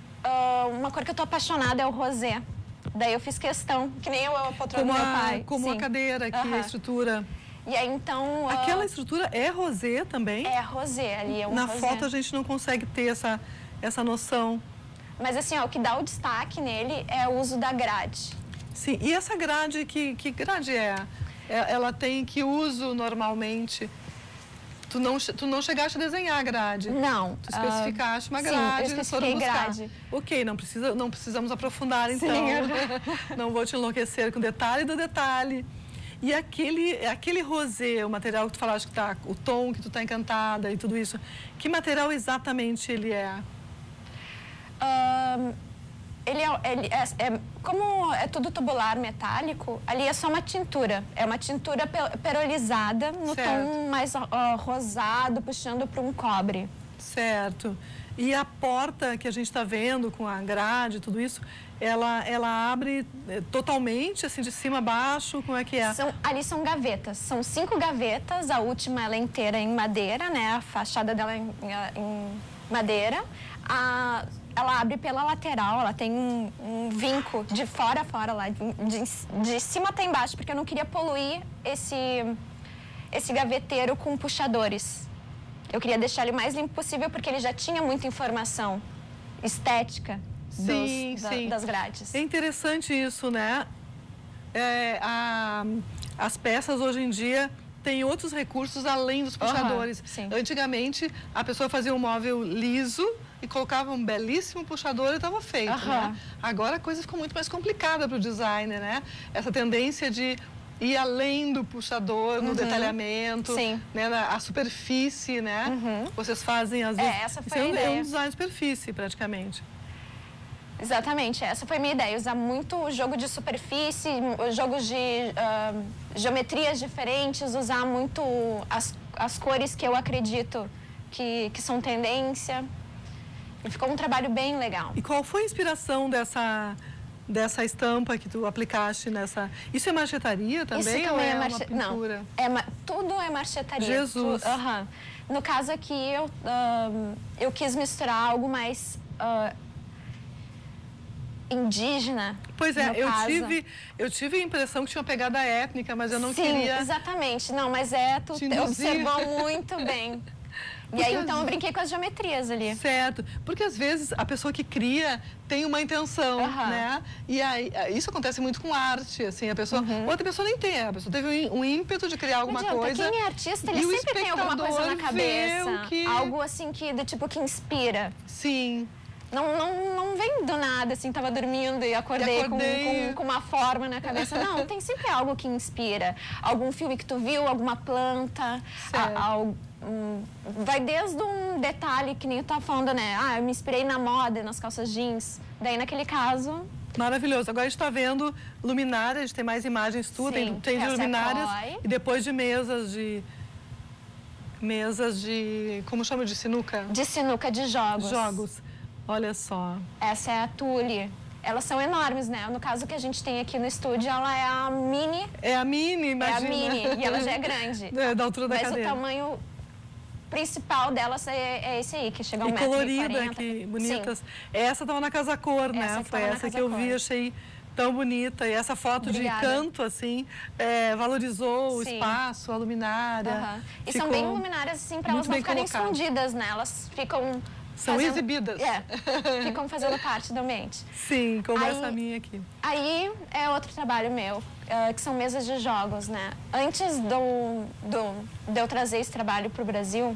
uma cor que eu tô apaixonada é o rosé. Daí eu fiz questão, que nem a poltrona do meu pai. Como a cadeira aqui, a estrutura. E aí então... Aquela estrutura é rosé também? É rosé, ali é um Na rosé. foto a gente não consegue ter essa noção. Mas assim, o que dá o destaque nele é o uso da grade. Sim, e essa grade, que grade é? Ela tem que uso normalmente? Tu não chegaste a desenhar a grade? Não. Tu especificaste uma sim, grade, eu eles foram especifiquei buscar. grade. Ok, não precisamos aprofundar então. Sim. Não vou te enlouquecer com detalhe do detalhe. E aquele rosé, o material que tu falaste que tá, o tom que tu tá encantada e tudo isso, que material exatamente ele é? Como é tudo tubular metálico, ali é só uma tintura. É uma tintura perolizada no tom mais rosado, puxando para um cobre. Certo. E a porta que a gente está vendo com a grade e tudo isso, ela abre totalmente, assim, de cima a baixo? Como é que é? Ali são gavetas. São 5 gavetas. A última ela é inteira em madeira, né? A fachada dela é em madeira. Ela abre pela lateral, ela tem um vinco de fora a fora lá, de cima até embaixo, porque eu não queria poluir esse gaveteiro com puxadores. Eu queria deixar ele mais limpo possível, porque ele já tinha muita informação estética das grades. É interessante isso, né? As peças hoje em dia têm outros recursos além dos puxadores. Antigamente, a pessoa fazia um móvel liso e colocava um belíssimo puxador e estava feito, né? Agora a coisa ficou muito mais complicada para o designer, né? Essa tendência de ir além do puxador no detalhamento, né? A superfície, né? Vocês fazem, às vezes... essa foi a ideia. É um design de superfície, praticamente. Exatamente, essa foi a minha ideia, usar muito o jogo de superfície, jogos de geometrias diferentes, usar muito as cores que eu acredito que são tendência. E ficou um trabalho bem legal. E qual foi a inspiração dessa estampa que tu aplicaste nessa... Isso é marchetaria também? Isso também é pintura? Não, tudo é marchetaria. Jesus! No caso aqui, eu quis misturar algo mais indígena. Pois é, eu tive a impressão que tinha uma pegada étnica, mas eu não queria... Sim, exatamente. Não, mas tu observou muito bem. E aí, então, eu brinquei com as geometrias ali. Certo. Porque, às vezes, a pessoa que cria tem uma intenção, né? E aí, isso acontece muito com arte, assim, a pessoa... Outra pessoa nem tem, a pessoa teve um ímpeto de criar alguma coisa. Quem é artista, ele sempre tem alguma coisa na cabeça. Algo, assim, que inspira. Sim. Não vem do nada, assim, tava dormindo e acordei. Com uma forma na cabeça. Não, tem sempre algo que inspira. Algum filme que tu viu, alguma planta, vai desde um detalhe que nem eu tava falando, né? Eu me inspirei na moda, nas calças jeans. Daí, naquele caso... Maravilhoso. Agora a gente está vendo luminárias, a gente tem mais imagens tudo, tem de luminárias e depois de mesas de... Como chama? De sinuca? De sinuca, de jogos. Jogos. Olha só. Essa é a tule. Elas são enormes, né? No caso que a gente tem aqui no estúdio, ela é a mini. É a mini, imagina. É a mini, e ela já é grande. Da altura da cadeira. Mas o tamanho principal delas é esse aí, que chega a 1,40 m. E colorida aqui, bonitas. Sim. Essa estava na Casa Cor, né? Foi essa que eu vi, achei tão bonita. E essa foto de canto, assim, valorizou o espaço, a luminária. E são bem luminárias, assim, para elas não ficarem escondidas, né? Elas ficam... São exibidas. Ficam fazendo parte do ambiente. Sim, como essa minha aqui. Aí é outro trabalho meu, que são mesas de jogos, né? Antes de eu trazer esse trabalho para o Brasil,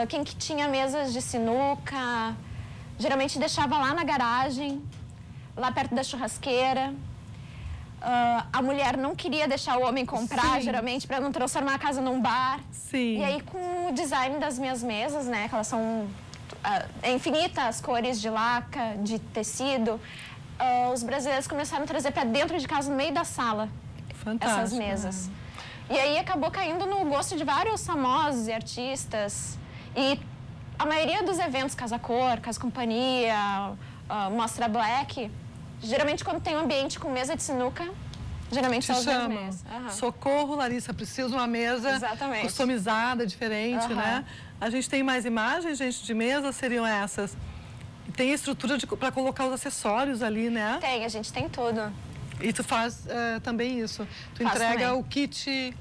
quem que tinha mesas de sinuca, geralmente deixava lá na garagem, lá perto da churrasqueira. A mulher não queria deixar o homem comprar, geralmente, para não transformar a casa num bar. Sim. E aí, com o design das minhas mesas, né, que elas são infinitas as cores de laca, de tecido, os brasileiros começaram a trazer para dentro de casa, no meio da sala, essas mesas. E aí acabou caindo no gosto de vários famosos e artistas. E a maioria dos eventos, Casa Cor, Casa Companhia, Mostra Black, geralmente quando tem um ambiente com mesa de sinuca, geralmente são as mesmas. Socorro, Larissa, preciso de uma mesa customizada, diferente, né? A gente tem mais imagens, gente, de mesa, seriam essas. E tem estrutura para colocar os acessórios ali, né? Tem, a gente tem tudo. E tu faz também isso. Tu entrega o kit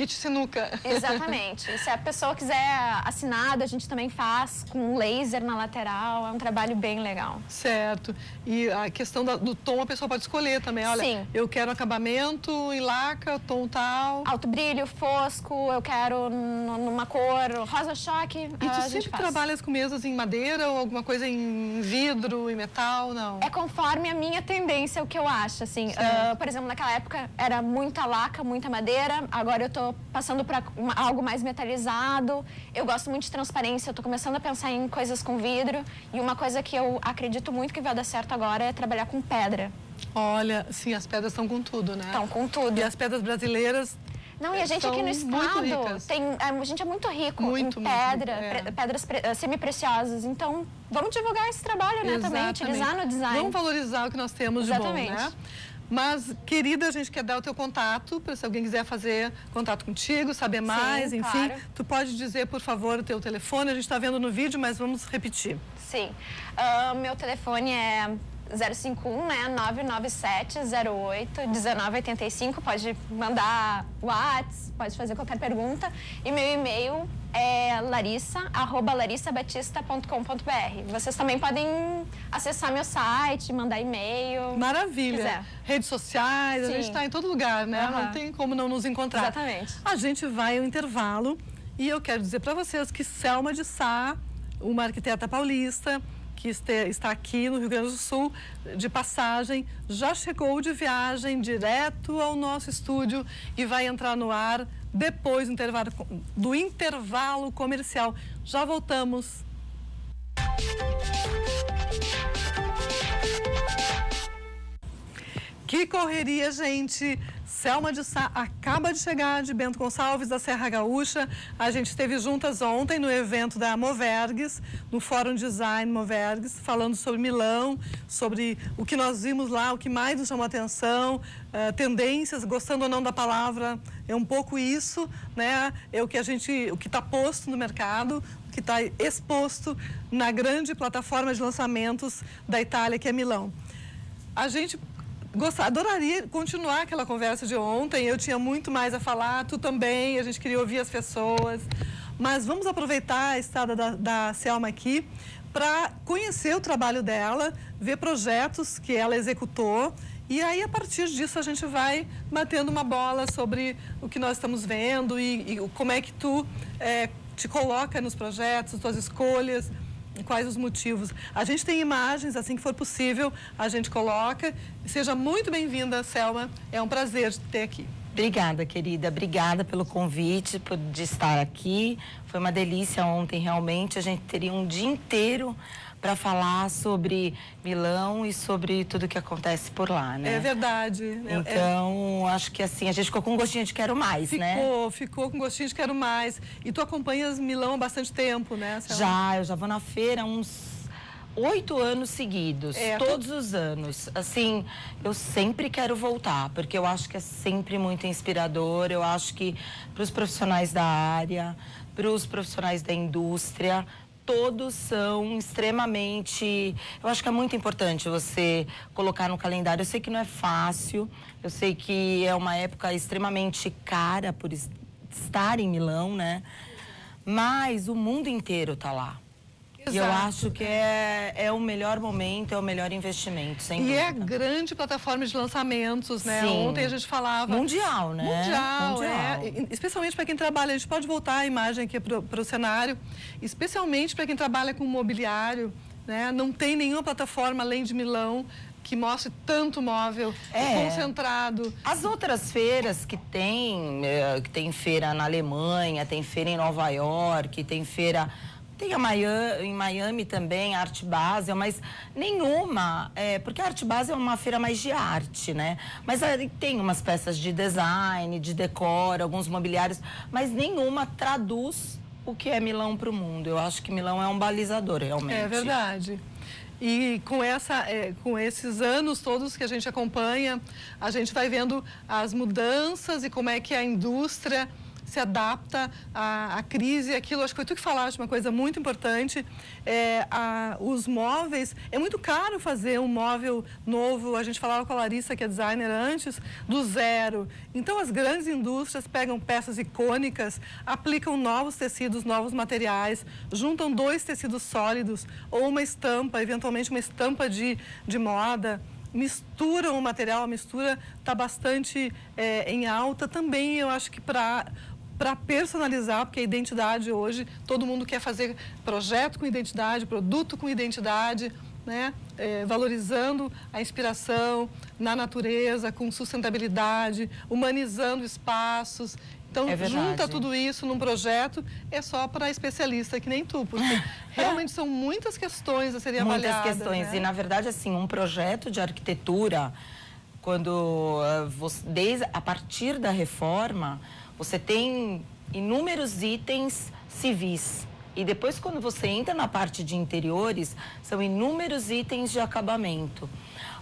sinuca. Exatamente. Se a pessoa quiser assinado, a gente também faz com laser na lateral. É um trabalho bem legal. Certo. E a questão do tom, a pessoa pode escolher também. Olha, sim, eu quero acabamento em laca, tom tal. Alto brilho, fosco, eu quero numa cor rosa choque. E tu sempre trabalhas com mesas em madeira ou alguma coisa em vidro, em metal, não? É conforme a minha tendência, o que eu acho, assim. Por exemplo, naquela época era muita laca, muita madeira. Agora eu tô passando para algo mais metalizado. Eu gosto muito de transparência, eu tô começando a pensar em coisas com vidro. E uma coisa que eu acredito muito que vai dar certo agora é trabalhar com pedra. Olha, sim, as pedras estão com tudo, né? Estão com tudo. E as pedras brasileiras... Não, e a gente aqui no estado a gente é muito rico em pedras semi-preciosas. Então, vamos divulgar esse trabalho, né, também, utilizar no design. Vamos valorizar o que nós temos de bom, né? Mas, querida, a gente quer dar o teu contato, para se alguém quiser fazer contato contigo, saber mais, enfim. Claro. Tu pode dizer, por favor, o teu telefone, a gente está vendo no vídeo, mas vamos repetir. Sim. Meu telefone é 051, né? 997-08-1985. Pode mandar WhatsApp, pode fazer qualquer pergunta. E meu e-mail é larissa@larissabatista.com.br. Vocês também podem acessar meu site, mandar e-mail. Maravilha. Redes sociais, a gente está em todo lugar, né? Não tem como não nos encontrar. Exatamente. A gente vai ao intervalo e eu quero dizer para vocês que Selma de Sá, uma arquiteta paulista, que está aqui no Rio Grande do Sul, de passagem, já chegou de viagem direto ao nosso estúdio e vai entrar no ar depois do intervalo comercial. Já voltamos. Que correria, gente! Selma de Sá acaba de chegar de Bento Gonçalves, da Serra Gaúcha. A gente esteve juntas ontem no evento da Movergues, no Fórum Design Movergues, falando sobre Milão, sobre o que nós vimos lá, o que mais nos chamou a atenção, tendências, gostando ou não da palavra, é um pouco isso, né? É o que está posto no mercado, o que está exposto na grande plataforma de lançamentos da Itália, que é Milão. A gente adoraria continuar aquela conversa de ontem, eu tinha muito mais a falar, tu também, a gente queria ouvir as pessoas, mas vamos aproveitar a estada da Selma aqui para conhecer o trabalho dela, ver projetos que ela executou e aí a partir disso a gente vai batendo uma bola sobre o que nós estamos vendo e como é que tu te coloca nos projetos, tuas escolhas. Quais os motivos? A gente tem imagens, assim que for possível, a gente coloca. Seja muito bem-vinda, Selma. É um prazer te ter aqui. Obrigada, querida. Obrigada pelo convite, de estar aqui. Foi uma delícia ontem, realmente. A gente teria um dia inteiro para falar sobre Milão e sobre tudo que acontece por lá, né? É verdade. Então, acho que assim, a gente ficou com um gostinho de quero mais, né? Ficou com gostinho de quero mais. E tu acompanhas Milão há bastante tempo, né, Selma? Eu já vou na feira há uns 8 anos seguidos, todos os anos. Assim, eu sempre quero voltar, porque eu acho que é sempre muito inspirador. Eu acho que para os profissionais da área, para os profissionais da indústria, todos são extremamente... Eu acho que é muito importante você colocar no calendário. Eu sei que não é fácil, eu sei que é uma época extremamente cara por estar em Milão, né? Mas o mundo inteiro está lá. Exato. E eu acho que é o melhor momento, é o melhor investimento, sem dúvida. E é grande plataforma de lançamentos, né? Sim. Ontem a gente falava... Mundial, né? Mundial. Especialmente para quem trabalha, a gente pode voltar a imagem aqui para o cenário, especialmente para quem trabalha com mobiliário, né? Não tem nenhuma plataforma além de Milão que mostre tanto móvel concentrado. As outras feiras que tem feira na Alemanha, tem feira em Nova York, tem feira Tem em Miami também, a Art Basel, mas nenhuma, porque a Art Basel é uma feira mais de arte, né? Mas tem umas peças de design, de decor, alguns mobiliários, mas nenhuma traduz o que é Milão para o mundo. Eu acho que Milão é um balizador, realmente. É verdade. E com esses anos todos que a gente acompanha, a gente vai vendo as mudanças e como é que a indústria se adapta à crise, aquilo, acho que foi tu que falaste, uma coisa muito importante, os móveis, é muito caro fazer um móvel novo, a gente falava com a Larissa, que é designer antes, do zero. Então, as grandes indústrias pegam peças icônicas, aplicam novos tecidos, novos materiais, juntam 2 tecidos sólidos ou uma estampa, eventualmente uma estampa de moda, misturam o material, a mistura está bastante em alta também, eu acho que para personalizar, porque a identidade hoje, todo mundo quer fazer projeto com identidade, produto com identidade, né? Valorizando a inspiração na natureza, com sustentabilidade, humanizando espaços. Então, junta tudo isso num projeto, é só para especialista que nem tu, porque realmente são muitas questões a serem avaliadas. Muitas questões, né? E na verdade, assim, um projeto de arquitetura, quando a partir da reforma, você tem inúmeros itens civis. E depois, quando você entra na parte de interiores, são inúmeros itens de acabamento.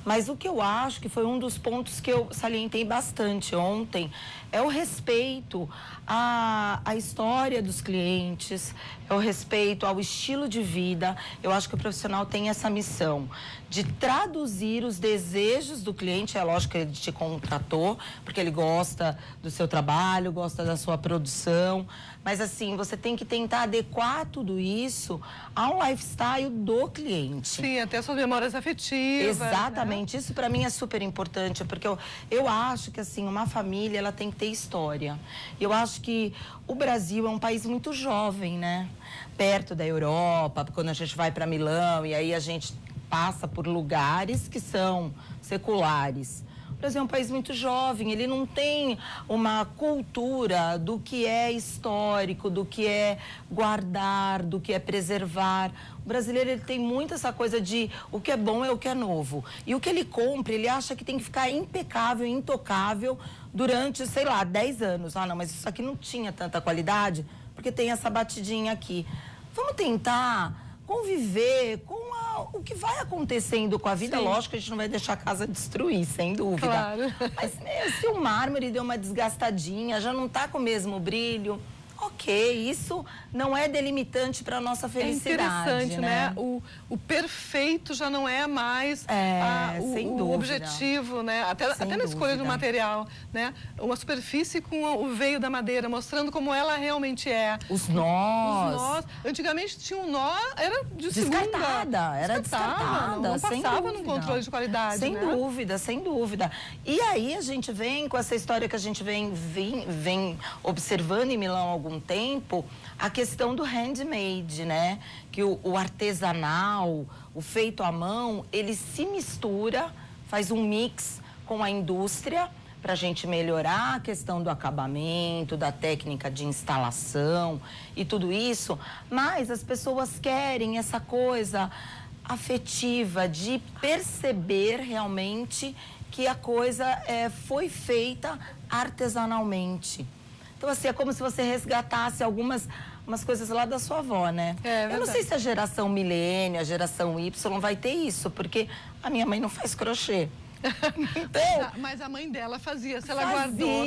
Mas o que eu acho que foi um dos pontos que eu salientei bastante ontem é o respeito à história dos clientes, é o respeito ao estilo de vida. Eu acho que o profissional tem essa missão de traduzir os desejos do cliente. É lógico que ele te contratou, porque ele gosta do seu trabalho, gosta da sua produção. Mas, assim, você tem que tentar adequar tudo isso ao lifestyle do cliente. Sim, até suas memórias afetivas. Exatamente. Né? Isso, para mim, é super importante, porque eu acho que, assim, uma família, ela tem que ter história. Eu acho que o Brasil é um país muito jovem, né? Perto da Europa, quando a gente vai para Milão, e aí a gente passa por lugares que são seculares. O Brasil é um país muito jovem, ele não tem uma cultura do que é histórico, do que é guardar, do que é preservar. O brasileiro, ele tem muito essa coisa de o que é bom é o que é novo. E o que ele compra, ele acha que tem que ficar impecável, intocável durante, sei lá, 10 anos. Ah, não, mas isso aqui não tinha tanta qualidade, porque tem essa batidinha aqui. Vamos tentar conviver com o que vai acontecendo com a vida. Sim. Lógico que a gente não vai deixar a casa destruir, sem dúvida. Claro. Mas se o mármore deu uma desgastadinha, já não está com o mesmo brilho, ok, isso não é delimitante para a nossa felicidade. É interessante, né? O perfeito já não é mais o objetivo, né? Até na escolha do material, né? Uma superfície com o veio da madeira, mostrando como ela realmente é. Os nós. Antigamente tinha um nó, era de descartada, era descartada. Não passava num controle de qualidade, sem né? dúvida, sem dúvida. E aí a gente vem com essa história que a gente vem observando em Milão há algum tempo, a questão do handmade, né? Que o artesanal, o feito à mão, ele se mistura, faz um mix com a indústria para a gente melhorar a questão do acabamento, da técnica de instalação e tudo isso. Mas as pessoas querem essa coisa afetiva de perceber realmente que a coisa foi feita artesanalmente. Então, assim, é como se você resgatasse umas coisas lá da sua avó, né? Eu não sei se a geração milênio, a geração Y vai ter isso, porque a minha mãe não faz crochê. Então, mas a mãe dela fazia, se ela guardou.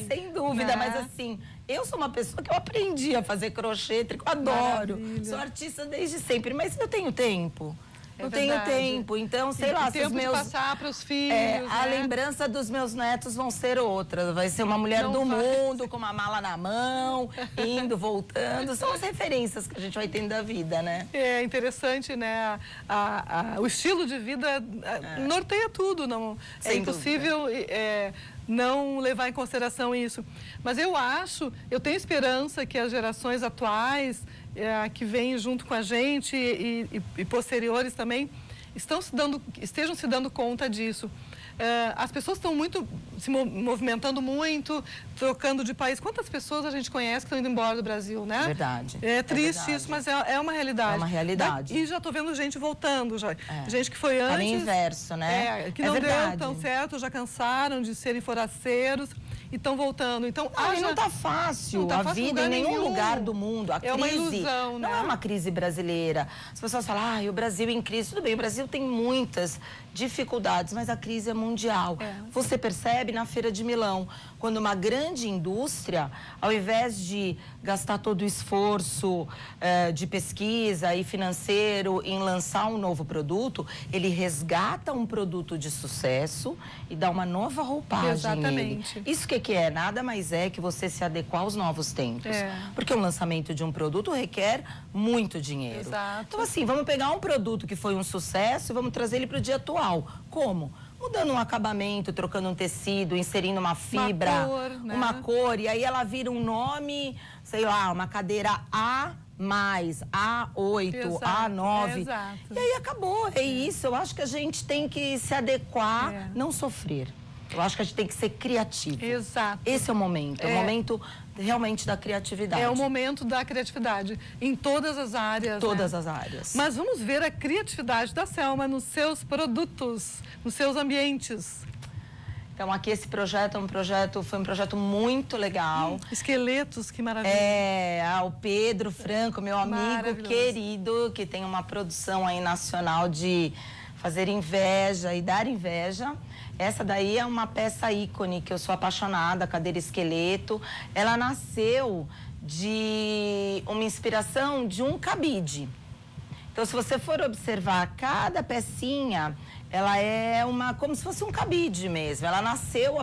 Sem dúvida, mas assim, eu sou uma pessoa que eu aprendi a fazer crochê, tricô, adoro. Sou artista desde sempre, mas eu tenho tempo. Não tenho tempo, então, sei lá, se os meus... de passar para os filhos, a lembrança dos meus netos vão ser outra. Vai ser uma mulher do mundo, com uma mala na mão, indo, voltando. São as referências que a gente vai tendo da vida, né? É interessante, né? O estilo de vida norteia tudo. Não, é impossível não levar em consideração isso. Mas eu tenho esperança que as gerações atuais... que vêm junto com a gente e posteriores também, estejam se dando conta disso. as pessoas estão se movimentando muito, trocando de país. Quantas pessoas a gente conhece que estão indo embora do Brasil, né? Verdade. É triste isso, mas é uma realidade. É uma realidade. E já estou vendo gente voltando, gente que foi antes... Tá no inverso, né? Que não deu tão certo, já cansaram de serem forasteiros e estão voltando. Então, não tá fácil. Não tá a fácil vida em nenhum nenhum. lugar do mundo. A crise uma ilusão, não né? é uma crise brasileira. As pessoas falam, o Brasil em crise. Tudo bem, o Brasil tem muitas dificuldades, mas a crise é mundial. Você percebe na Feira de Milão, quando uma grande indústria, ao invés de gastar todo o esforço de pesquisa e financeiro em lançar um novo produto, ele resgata um produto de sucesso e dá uma nova roupagem. Exatamente. Nele. Isso que é? Nada mais é que você se adequar aos novos tempos. Porque o lançamento de um produto requer muito dinheiro. Exato. Então, assim, vamos pegar um produto que foi um sucesso e vamos trazer ele para o dia atual. Como? Mudando um acabamento, trocando um tecido, inserindo uma fibra, uma cor, e aí ela vira um nome, sei lá, uma cadeira A+, A8, exato, A9. Exato. E aí acabou, é isso. Eu acho que a gente tem que se adequar, não sofrer. Eu acho que a gente tem que ser criativo. Exato. Esse é o momento, é o momento realmente da criatividade. É o momento da criatividade, em todas as áreas. Todas as áreas. Mas vamos ver a criatividade da Selma nos seus produtos, nos seus ambientes. Então, aqui esse projeto foi um projeto muito legal. Esqueletos, que maravilha. O Pedro Franco, meu amigo querido, que tem uma produção aí nacional de fazer inveja e dar inveja. Essa daí é uma peça ícone, que eu sou apaixonada, a cadeira esqueleto. Ela nasceu de uma inspiração de um cabide. Então, se você for observar cada pecinha, ela é como se fosse um cabide mesmo. Ela nasceu,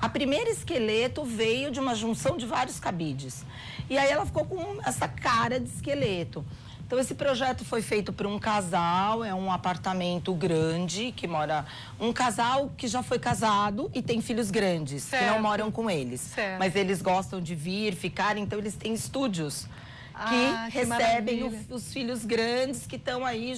a primeira esqueleto veio de uma junção de vários cabides. E aí ela ficou com essa cara de esqueleto. Então, esse projeto foi feito por um casal, é um apartamento grande, que mora... Um casal que já foi casado e tem filhos grandes, que não moram com eles. Mas eles gostam de vir, ficar, então eles têm estúdios que recebem os filhos grandes que estão aí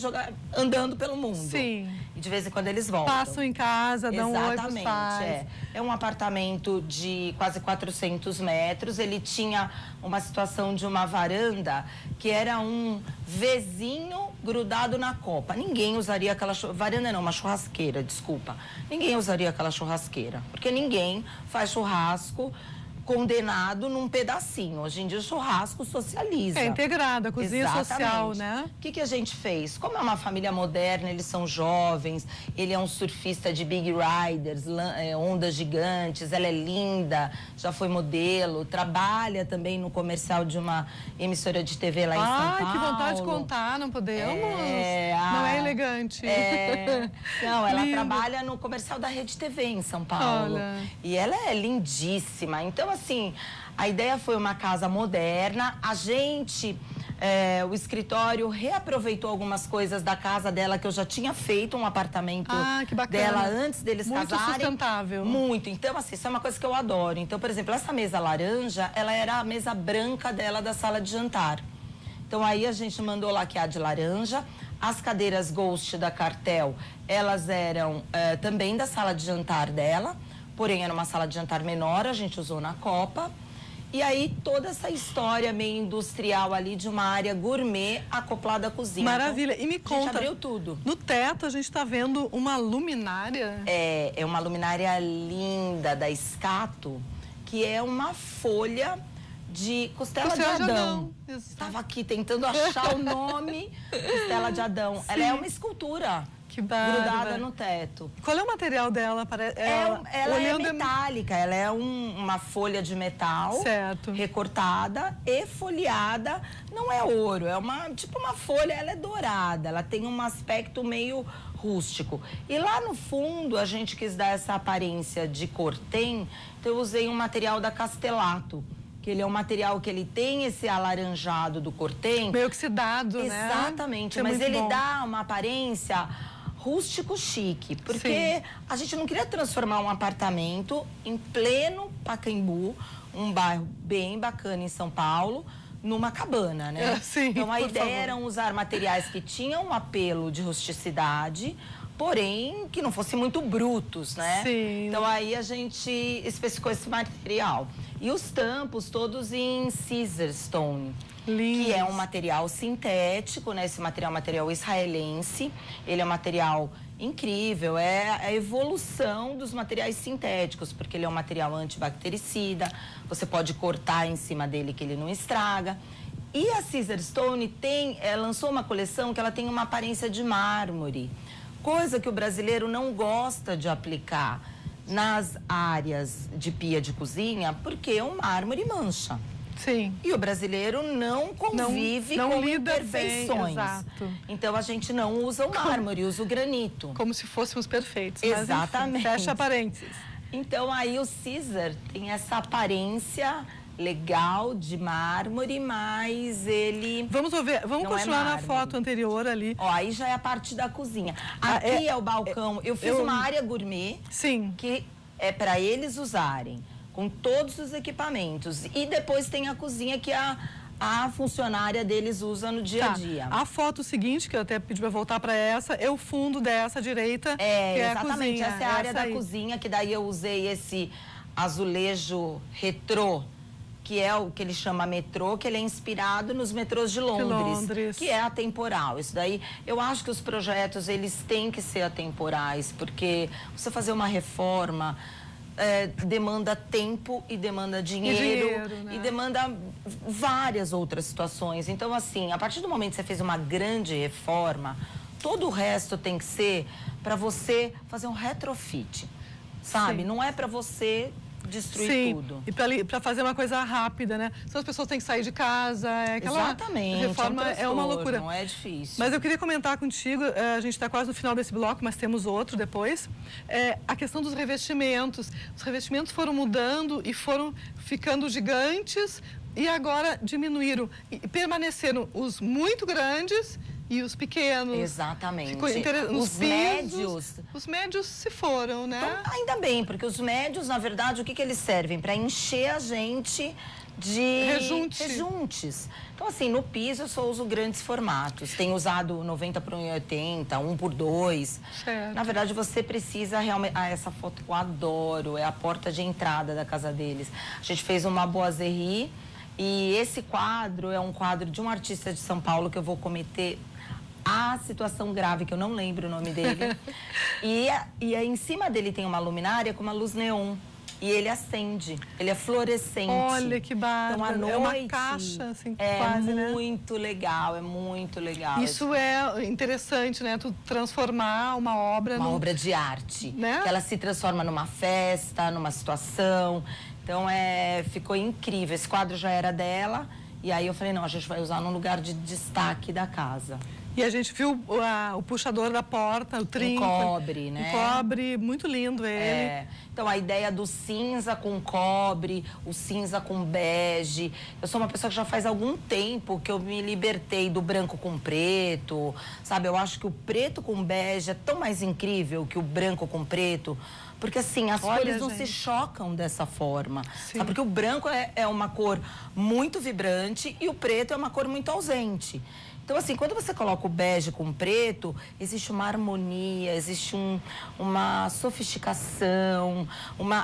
andando pelo mundo. Sim. E de vez em quando eles voltam. Passam em casa, dão um oi pros pais. É um apartamento de quase 400 metros. Ele tinha uma situação de uma varanda que era um vizinho grudado na copa. Ninguém usaria aquela... Varanda não, uma churrasqueira, desculpa. Ninguém usaria aquela churrasqueira. Porque ninguém faz churrasco condenado num pedacinho. Hoje em dia o churrasco socializa. É integrado, a cozinha social, né? O que a gente fez? Como é uma família moderna, eles são jovens, ele é um surfista de big riders, ondas gigantes, ela é linda, já foi modelo, trabalha também no comercial de uma emissora de TV lá em São Paulo. Que vontade de contar, não podemos? Não é elegante. Não, ela trabalha no comercial da Rede TV em São Paulo. Olha. E ela é lindíssima. Então, assim, a ideia foi uma casa moderna. A gente, o escritório reaproveitou algumas coisas da casa dela, que eu já tinha feito um apartamento dela antes deles casarem. Muito sustentável. Muito. Então, assim, isso é uma coisa que eu adoro. Então, por exemplo, essa mesa laranja, ela era a mesa branca dela da sala de jantar. Então, aí a gente mandou laquear de laranja. As cadeiras Ghost da Cartel, elas eram também da sala de jantar dela. Porém, era uma sala de jantar menor, a gente usou na copa. E aí, toda essa história meio industrial ali de uma área gourmet acoplada à cozinha. Maravilha. E me conta, a gente abriu tudo. No teto, a gente está vendo uma luminária. É uma luminária linda da Scato, que é uma folha de costela de Adão. Estava aqui tentando achar o nome, costela de Adão. Sim. Ela é uma escultura. Grudada no teto. Qual é o material dela? Ela é metálica, ela é uma folha de metal recortada e folheada. Não é ouro, é tipo uma folha, ela é dourada, ela tem um aspecto meio rústico. E lá no fundo a gente quis dar essa aparência de cortem, então eu usei um material da Castellato, que ele é um material que ele tem esse alaranjado do cortem. Meio oxidado, né? Exatamente, mas ele dá uma aparência rústico chique, porque a gente não queria transformar um apartamento em pleno Pacaembu, um bairro bem bacana em São Paulo, numa cabana, né? Sim, então a ideia era usar materiais que tinham um apelo de rusticidade, porém que não fossem muito brutos, né? Sim. Então aí a gente especificou esse material. E os tampos todos em Caesarstone. Lindos. Que é um material sintético, né? Esse material é um material israelense. Ele é um material incrível, é a evolução dos materiais sintéticos, porque ele é um material antibactericida, você pode cortar em cima dele que ele não estraga. E a Caesarstone lançou uma coleção que ela tem uma aparência de mármore, coisa que o brasileiro não gosta de aplicar nas áreas de pia de cozinha, porque o mármore mancha. Sim. E o brasileiro não convive não com lida imperfeições. bem, exato. Então a gente não usa o mármore, usa o granito. Como se fôssemos perfeitos. Exatamente. Mas, enfim, fecha parênteses. Então aí o Caesar tem essa aparência legal de mármore, mas ele... Vamos continuar na foto anterior ali. Ó, aí já é a parte da cozinha. Aqui é o balcão. Eu fiz uma área gourmet. Sim. Que é para eles usarem, com todos os equipamentos. E depois tem a cozinha que a funcionária deles usa no dia a dia. A foto seguinte, que eu até pedi para voltar para essa, é o fundo dessa direita, que é exatamente, a cozinha. Essa é a área da cozinha, que daí eu usei esse azulejo retrô, que é o que ele chama metrô, que ele é inspirado nos metrôs de Londres, que é atemporal. Isso daí, eu acho que os projetos, eles têm que ser atemporais, porque você fazer uma reforma demanda tempo e demanda dinheiro, né? E demanda várias outras situações. Então, assim, a partir do momento que você fez uma grande reforma, todo o resto tem que ser para você fazer um retrofit, sabe? Sim. Não é para você destruir tudo. E para fazer uma coisa rápida, né? Senão as pessoas têm que sair de casa, aquela Exatamente, reforma é uma loucura. Não é difícil. Mas eu queria comentar contigo, a gente está quase no final desse bloco, mas temos outro depois, a questão dos revestimentos. Os revestimentos foram mudando e foram ficando gigantes e agora diminuíram. E permaneceram os muito grandes e os pequenos. Exatamente. Os médios se foram, né? Então, ainda bem, porque os médios, na verdade, o que eles servem? Para encher a gente de rejuntes. Então, assim, no piso eu só uso grandes formatos. Tenho usado 90 por 1,80, 1 por 2. Certo. Na verdade, você precisa realmente... essa foto eu adoro, é a porta de entrada da casa deles. A gente fez uma boiserie e esse quadro é um quadro de um artista de São Paulo que eu vou cometer a situação grave, que eu não lembro o nome dele. e aí, em cima dele tem uma luminária com uma luz neon. E ele acende, ele é fluorescente. Olha que bárbaro. Então, à noite, é uma caixa, assim, quase, né? É muito legal, é muito legal. Isso é interessante, né? Tu transformar uma obra... Uma obra de arte, né? Que ela se transforma numa festa, numa situação. Então, ficou incrível. Esse quadro já era dela. E aí eu falei, não, a gente vai usar num lugar de destaque da casa. E a gente viu o puxador da porta, o trinco. Em cobre, né? Em cobre, muito lindo ele. Então, a ideia do cinza com cobre, o cinza com bege. Eu sou uma pessoa que já faz algum tempo que eu me libertei do branco com preto, sabe? Eu acho que o preto com bege é tão mais incrível que o branco com preto. Porque, assim, as cores não se chocam dessa forma. Sabe? Porque o branco é uma cor muito vibrante e o preto é uma cor muito ausente. Então, assim, quando você coloca o bege com o preto, existe uma harmonia, existe uma sofisticação,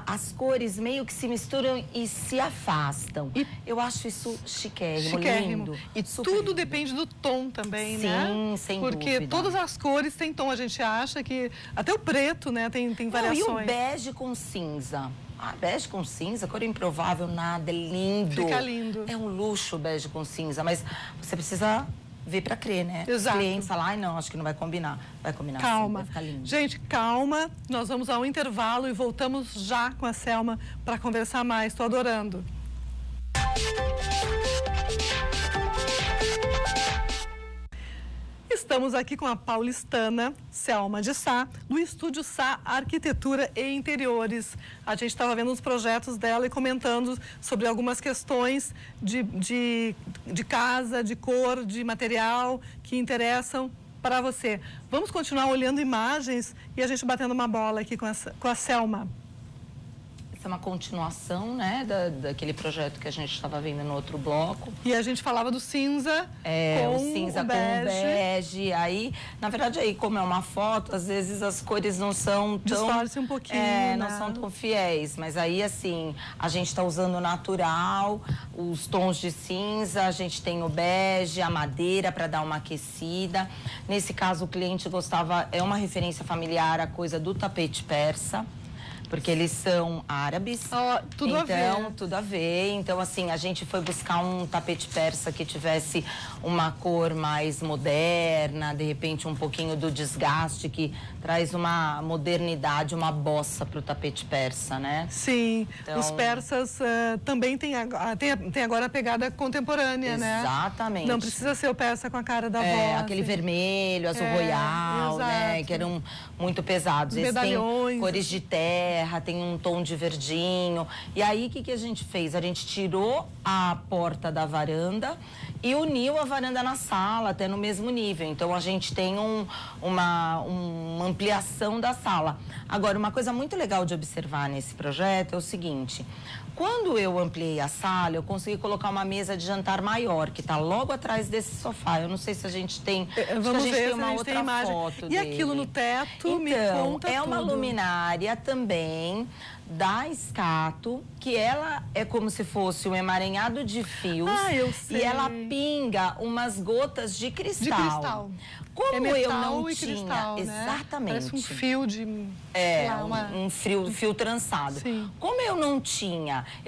as cores meio que se misturam e se afastam. E eu acho isso chiquérrimo, lindo. E tudo depende do tom também, né? Sim, sem dúvida. Porque todas as cores têm tom, a gente acha que... Até o preto, né, tem variações. E o bege com cinza? Bege com cinza, cor improvável, nada, é lindo. Fica lindo. É um luxo o bege com cinza, mas você precisa... ver para crer, né? Exato. O cliente fala, não, acho que não vai combinar. Vai combinar sim, vai ficar lindo. Gente, calma. Nós vamos ao intervalo e voltamos já com a Selma para conversar mais. Estou adorando. Estamos aqui com a paulistana Selma de Sá, do Estúdio Sá Arquitetura e Interiores. A gente estava vendo os projetos dela e comentando sobre algumas questões de casa, de cor, de material que interessam para você. Vamos continuar olhando imagens e a gente batendo uma bola aqui com a Selma. ser uma continuação, né, daquele projeto que a gente estava vendo no outro bloco. E a gente falava do cinza com o cinza o com bege. o bege. Aí, na verdade, aí como é uma foto, às vezes as cores não são tão... Distorce um pouquinho, não né? são tão fiéis. Mas aí, assim, a gente está usando o natural, os tons de cinza, a gente tem o bege, a madeira para dar uma aquecida. Nesse caso, o cliente gostava, é uma referência familiar, a coisa do tapete persa. Porque eles são árabes. Tudo a ver. Então, tudo a ver. Então, assim, a gente foi buscar um tapete persa que tivesse uma cor mais moderna, de repente um pouquinho do desgaste, que traz uma modernidade, uma bossa para o tapete persa, né? Sim, então, os persas também tem agora a pegada contemporânea, né? Exatamente. Não precisa ser o persa com a cara da avó. Aquele vermelho, azul royal, né? Que eram muito pesados. Os medalhões. Tem cores de terra, tem um tom de verdinho. E aí, o que a gente fez? A gente tirou a porta da varanda e uniu a varanda na sala, até no mesmo nível. Então, a gente tem uma ampliação da sala. Agora, uma coisa muito legal de observar nesse projeto é o seguinte: quando eu ampliei a sala, eu consegui colocar uma mesa de jantar maior, que está logo atrás desse sofá. Eu não sei se a gente tem... Vamos ver tem se uma a gente outra tem imagem. foto E dele. aquilo no teto, me Então, conta é uma tudo. luminária também da Scato, que ela é como se fosse um emaranhado de fios. Eu sei. E ela pinga umas gotas de cristal. De cristal. Como metal eu não e tinha, cristal, né? exatamente. Parece um fio de... um fio trançado. Sim. Como eu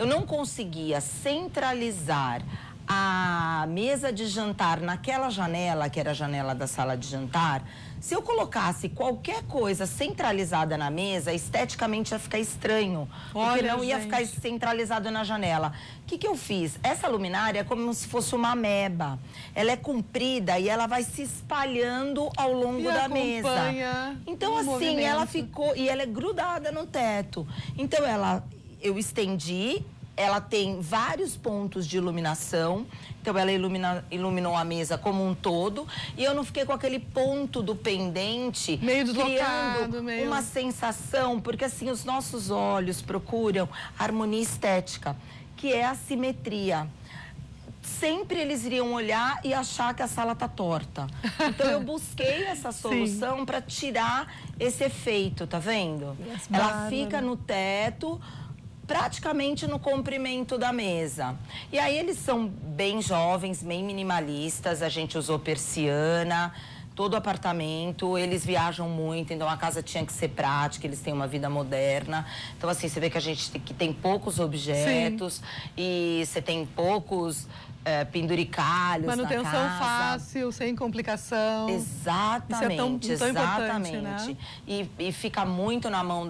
não conseguia centralizar a mesa de jantar naquela janela, que era a janela da sala de jantar, se eu colocasse qualquer coisa centralizada na mesa, esteticamente ia ficar estranho. Porque não ia ficar centralizado na janela. O que eu fiz? Essa luminária é como se fosse uma ameba. Ela é comprida e ela vai se espalhando ao longo da mesa. Então, assim, ela ficou... E ela é grudada no teto. Então, eu estendi... Ela tem vários pontos de iluminação, então ela iluminou a mesa como um todo, e eu não fiquei com aquele ponto do pendente meio deslocado, criando uma sensação, porque assim, os nossos olhos procuram harmonia estética, que é a simetria. Sempre eles iriam olhar e achar que a sala tá torta. Então eu busquei essa solução para tirar esse efeito, tá vendo? Ela fica no teto, praticamente no comprimento da mesa. E aí eles são bem jovens, bem minimalistas, a gente usou persiana, todo o apartamento, eles viajam muito, então a casa tinha que ser prática, eles têm uma vida moderna. Então, assim, você vê que a gente tem poucos objetos e você tem poucos penduricalhos na casa. Manutenção fácil, sem complicação. Exatamente, Isso é tão exatamente. Importante, né? E fica muito na mão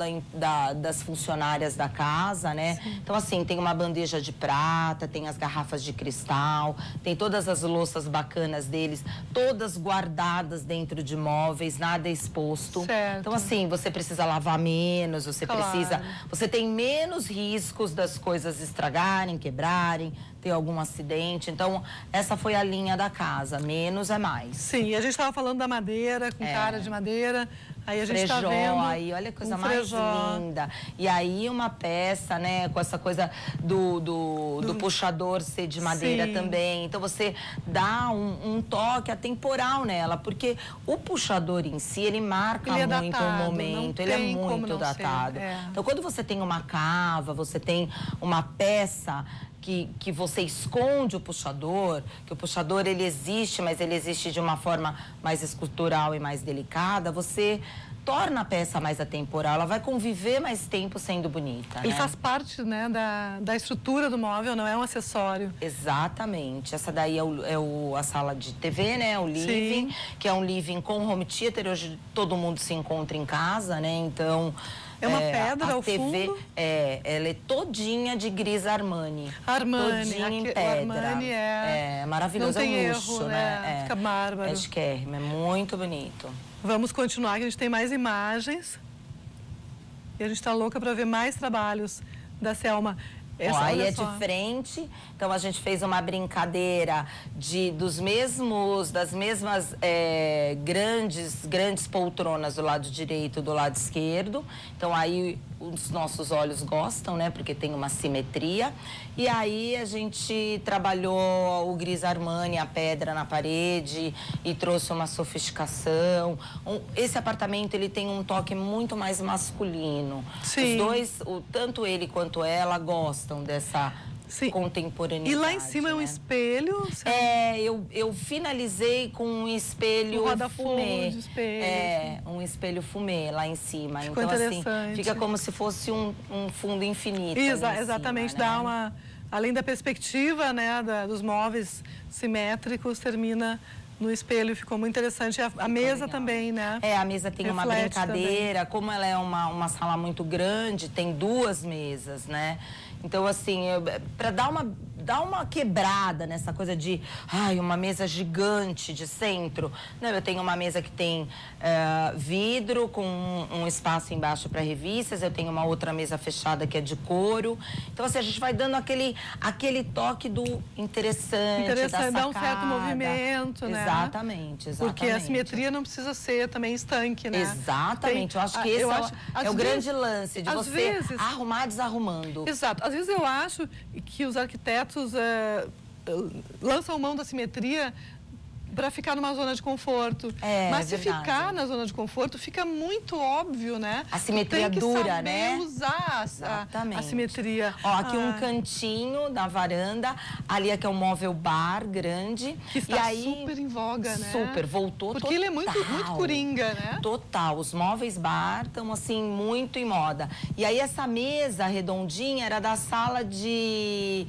das funcionárias da casa, né? Sim. Então, assim, tem uma bandeja de prata, tem as garrafas de cristal, tem todas as louças bacanas deles, todas guardadas dentro de móveis, nada exposto. Certo. Então, assim, você precisa lavar menos, você tem menos riscos das coisas estragarem, quebrarem, ter algum acidente. Então, essa foi a linha da casa. Menos é mais. Sim, a gente estava falando da madeira, com cara de madeira. Aí a gente está vendo aí olha a coisa mais linda. E aí uma peça, né, com essa coisa do puxador ser de madeira também. Então você dá um toque atemporal nela, porque o puxador em si, ele marca muito o momento. Ele é muito datado. Então quando você tem uma cava, você tem uma peça que você esconde o puxador, que o puxador ele existe, mas ele existe de uma forma mais escultural e mais delicada, você torna a peça mais atemporal, ela vai conviver mais tempo sendo bonita. Ele faz parte, né, da estrutura do móvel, não é um acessório. Exatamente. Essa daí a sala de TV, né, o living, que é um living com home theater. Hoje todo mundo se encontra em casa, né, então... É uma pedra ao TV, fundo? Ela é todinha de gris Armani. Armani, todinha em pedra. O Armani é maravilhoso, não tem é um luxo, erro, né? Fica bárbaro. É chiquérrimo, é muito bonito. Vamos continuar, que a gente tem mais imagens. E a gente está louca para ver mais trabalhos da Selma. Ó, aí é de frente, então a gente fez uma brincadeira das mesmas grandes poltronas do lado direito e do lado esquerdo. Então aí os nossos olhos gostam, né? Porque tem uma simetria. E aí a gente trabalhou o gris Armani, a pedra na parede e trouxe uma sofisticação. Esse apartamento, ele tem um toque muito mais masculino. Sim. Os dois, tanto ele quanto ela, gostam dessa contemporaneidade. E lá em cima é um espelho? Eu finalizei com um espelho fumê. De espelho. Um espelho fumê lá em cima. Ficou então, interessante. assim, fica como se fosse um fundo infinito. Exatamente, cima, né? dá uma... Além da perspectiva, né, dos móveis simétricos, termina no espelho, ficou muito interessante. A mesa legal. Também, né? A mesa tem uma brincadeira. Também. Como ela é uma sala muito grande, tem 2 mesas, né? Então, assim, para dar uma quebrada nessa coisa de, uma mesa gigante de centro, né? Eu tenho uma mesa que tem vidro com um espaço embaixo para revistas, eu tenho uma outra mesa fechada que é de couro. Então, assim, a gente vai dando aquele toque do interessante, da sacada. Dá um certo movimento, né? Exatamente. Porque a simetria não precisa ser também estanque, né? Exatamente. Eu acho que esse é o grande lance, de você arrumar desarrumando. Exato. Às vezes eu acho que os arquitetos lançam mão da simetria para ficar numa zona de conforto. Mas se ficar na zona de conforto, fica muito óbvio, né? A simetria dura, né? Tem que usar a simetria. Ó, aqui um cantinho da varanda, ali aqui é um móvel bar grande. Que está super em voga, né? Super, voltou Porque ele é muito coringa, né? Total, os móveis bar estão, assim, muito em moda. E aí essa mesa redondinha era da sala de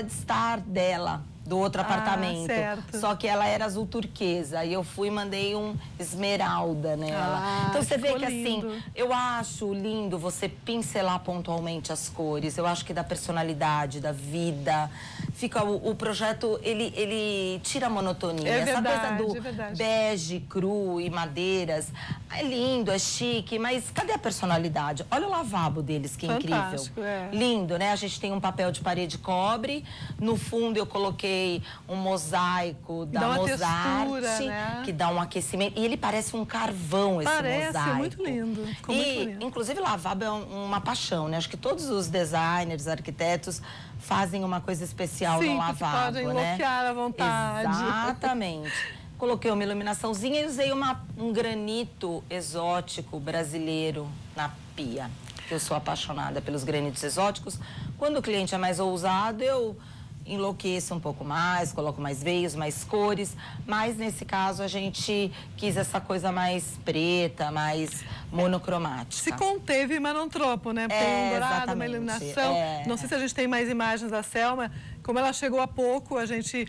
estar dela. Do outro apartamento. Certo. Só que ela era azul turquesa. E eu fui e mandei um esmeralda nela. Então você vê que lindo. assim, eu acho lindo você pincelar pontualmente as cores. Eu acho que dá personalidade, da vida. Fica o projeto, ele tira a monotonia. Essa coisa do bege, cru e madeiras. É lindo, é chique, mas cadê a personalidade? Olha o lavabo deles, que fantástico, incrível. Lindo, né? A gente tem um papel de parede cobre. No fundo eu coloquei um mosaico da Mozart, né? Que dá um aquecimento. E ele parece um carvão, esse mosaico. Parece, muito lindo. Ficou muito lindo. Inclusive, lavabo é uma paixão, né? Acho que todos os designers, arquitetos fazem uma coisa especial no lavabo, podem bloquear à vontade. Exatamente. Coloquei uma iluminaçãozinha e usei um granito exótico brasileiro na pia. Eu sou apaixonada pelos granitos exóticos. Quando o cliente é mais ousado, eu enlouqueço um pouco mais, coloco mais veios, mais cores, mas nesse caso a gente quis essa coisa mais preta, mais monocromática. Se conteve, mas não tropo, né? Porque tem um dourado, uma iluminação. Não sei se a gente tem mais imagens da Selma. Como ela chegou há pouco, a gente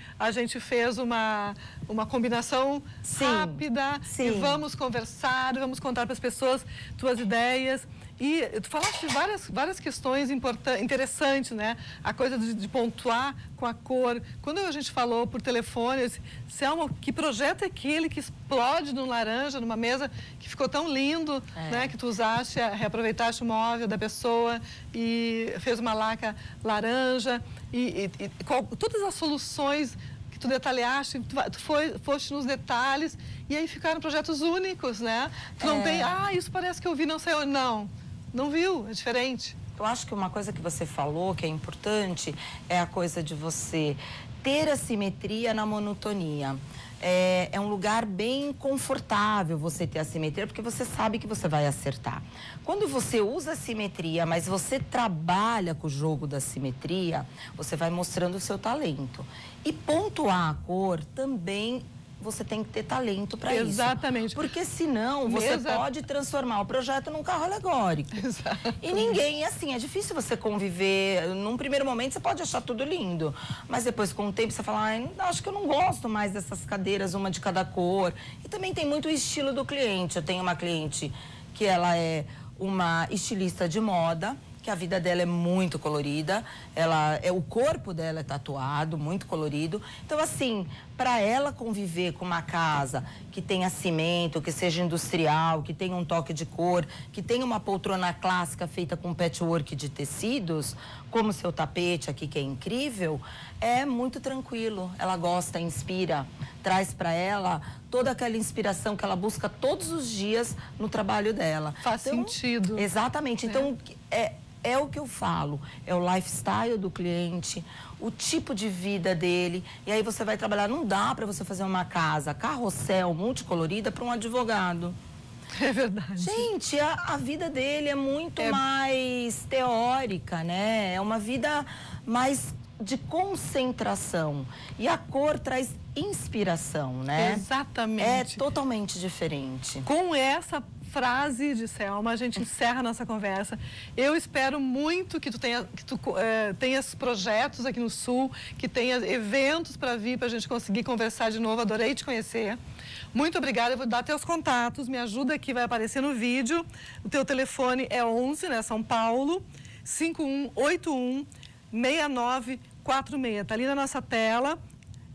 fez uma combinação rápida. E vamos conversar, vamos contar para as pessoas tuas ideias. E tu falaste de várias questões interessantes, né? A coisa de pontuar com a cor. Quando a gente falou por telefone, eu disse, Selma, que projeto é aquele que explode no laranja, numa mesa que ficou tão lindo, né? Que tu usaste, reaproveitaste o móvel da pessoa e fez uma laca laranja. Todas as soluções que tu detalhaste, tu foste nos detalhes e aí ficaram projetos únicos, né? Tu não tem, isso parece que eu vi, não sei onde. Não viu, é diferente. Eu acho que uma coisa que você falou que é importante é a coisa de você ter a simetria na monotonia. É um lugar bem confortável você ter a simetria, porque você sabe que você vai acertar. Quando você usa a simetria, mas você trabalha com o jogo da simetria, você vai mostrando o seu talento. E pontuar a cor também você tem que ter talento para isso. Exatamente. Porque senão você pode transformar o projeto num carro alegórico. Exato. E ninguém, assim, é difícil você conviver. Num primeiro momento você pode achar tudo lindo, mas depois com o tempo você fala, acho que eu não gosto mais dessas cadeiras, uma de cada cor. E também tem muito o estilo do cliente. Eu tenho uma cliente que ela é uma estilista de moda que a vida dela é muito colorida, o corpo dela é tatuado, muito colorido. Então, assim, para ela conviver com uma casa que tenha cimento, que seja industrial, que tenha um toque de cor, que tenha uma poltrona clássica feita com patchwork de tecidos, como o seu tapete aqui, que é incrível, é muito tranquilo. Ela gosta, inspira, traz para ela toda aquela inspiração que ela busca todos os dias no trabalho dela. Faz sentido. Exatamente. Então, é o que eu falo, é o lifestyle do cliente, o tipo de vida dele. E aí você vai trabalhar, não dá para você fazer uma casa carrossel multicolorida para um advogado. É verdade. Gente, a vida dele é muito mais teórica, né? É uma vida mais de concentração. E a cor traz inspiração, né? Exatamente. É totalmente diferente. Com essa frase de Selma, a gente encerra a nossa conversa. Eu espero muito que tu tenhas projetos aqui no Sul, que tenhas eventos para vir, para a gente conseguir conversar de novo. Adorei te conhecer. Muito obrigada. Eu vou dar teus contatos. Me ajuda aqui, vai aparecer no vídeo. O teu telefone é 11, né? São Paulo, 5181-6946. Está ali na nossa tela.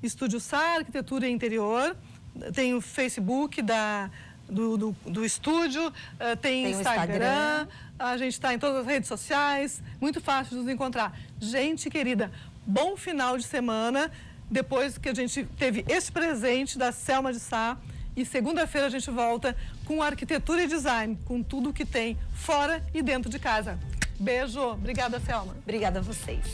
Estúdio Sá, Arquitetura e Interior. Tem o Facebook do estúdio, tem Instagram, a gente está em todas as redes sociais, muito fácil de nos encontrar. Gente querida, bom final de semana, depois que a gente teve esse presente da Selma de Sá, e segunda-feira a gente volta com arquitetura e design, com tudo que tem fora e dentro de casa. Beijo, obrigada, Selma. Obrigada a vocês.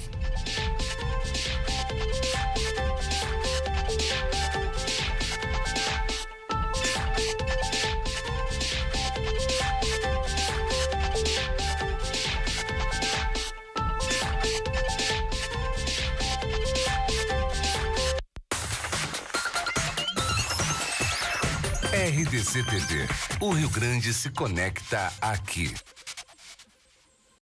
RDC TV. O Rio Grande se conecta aqui.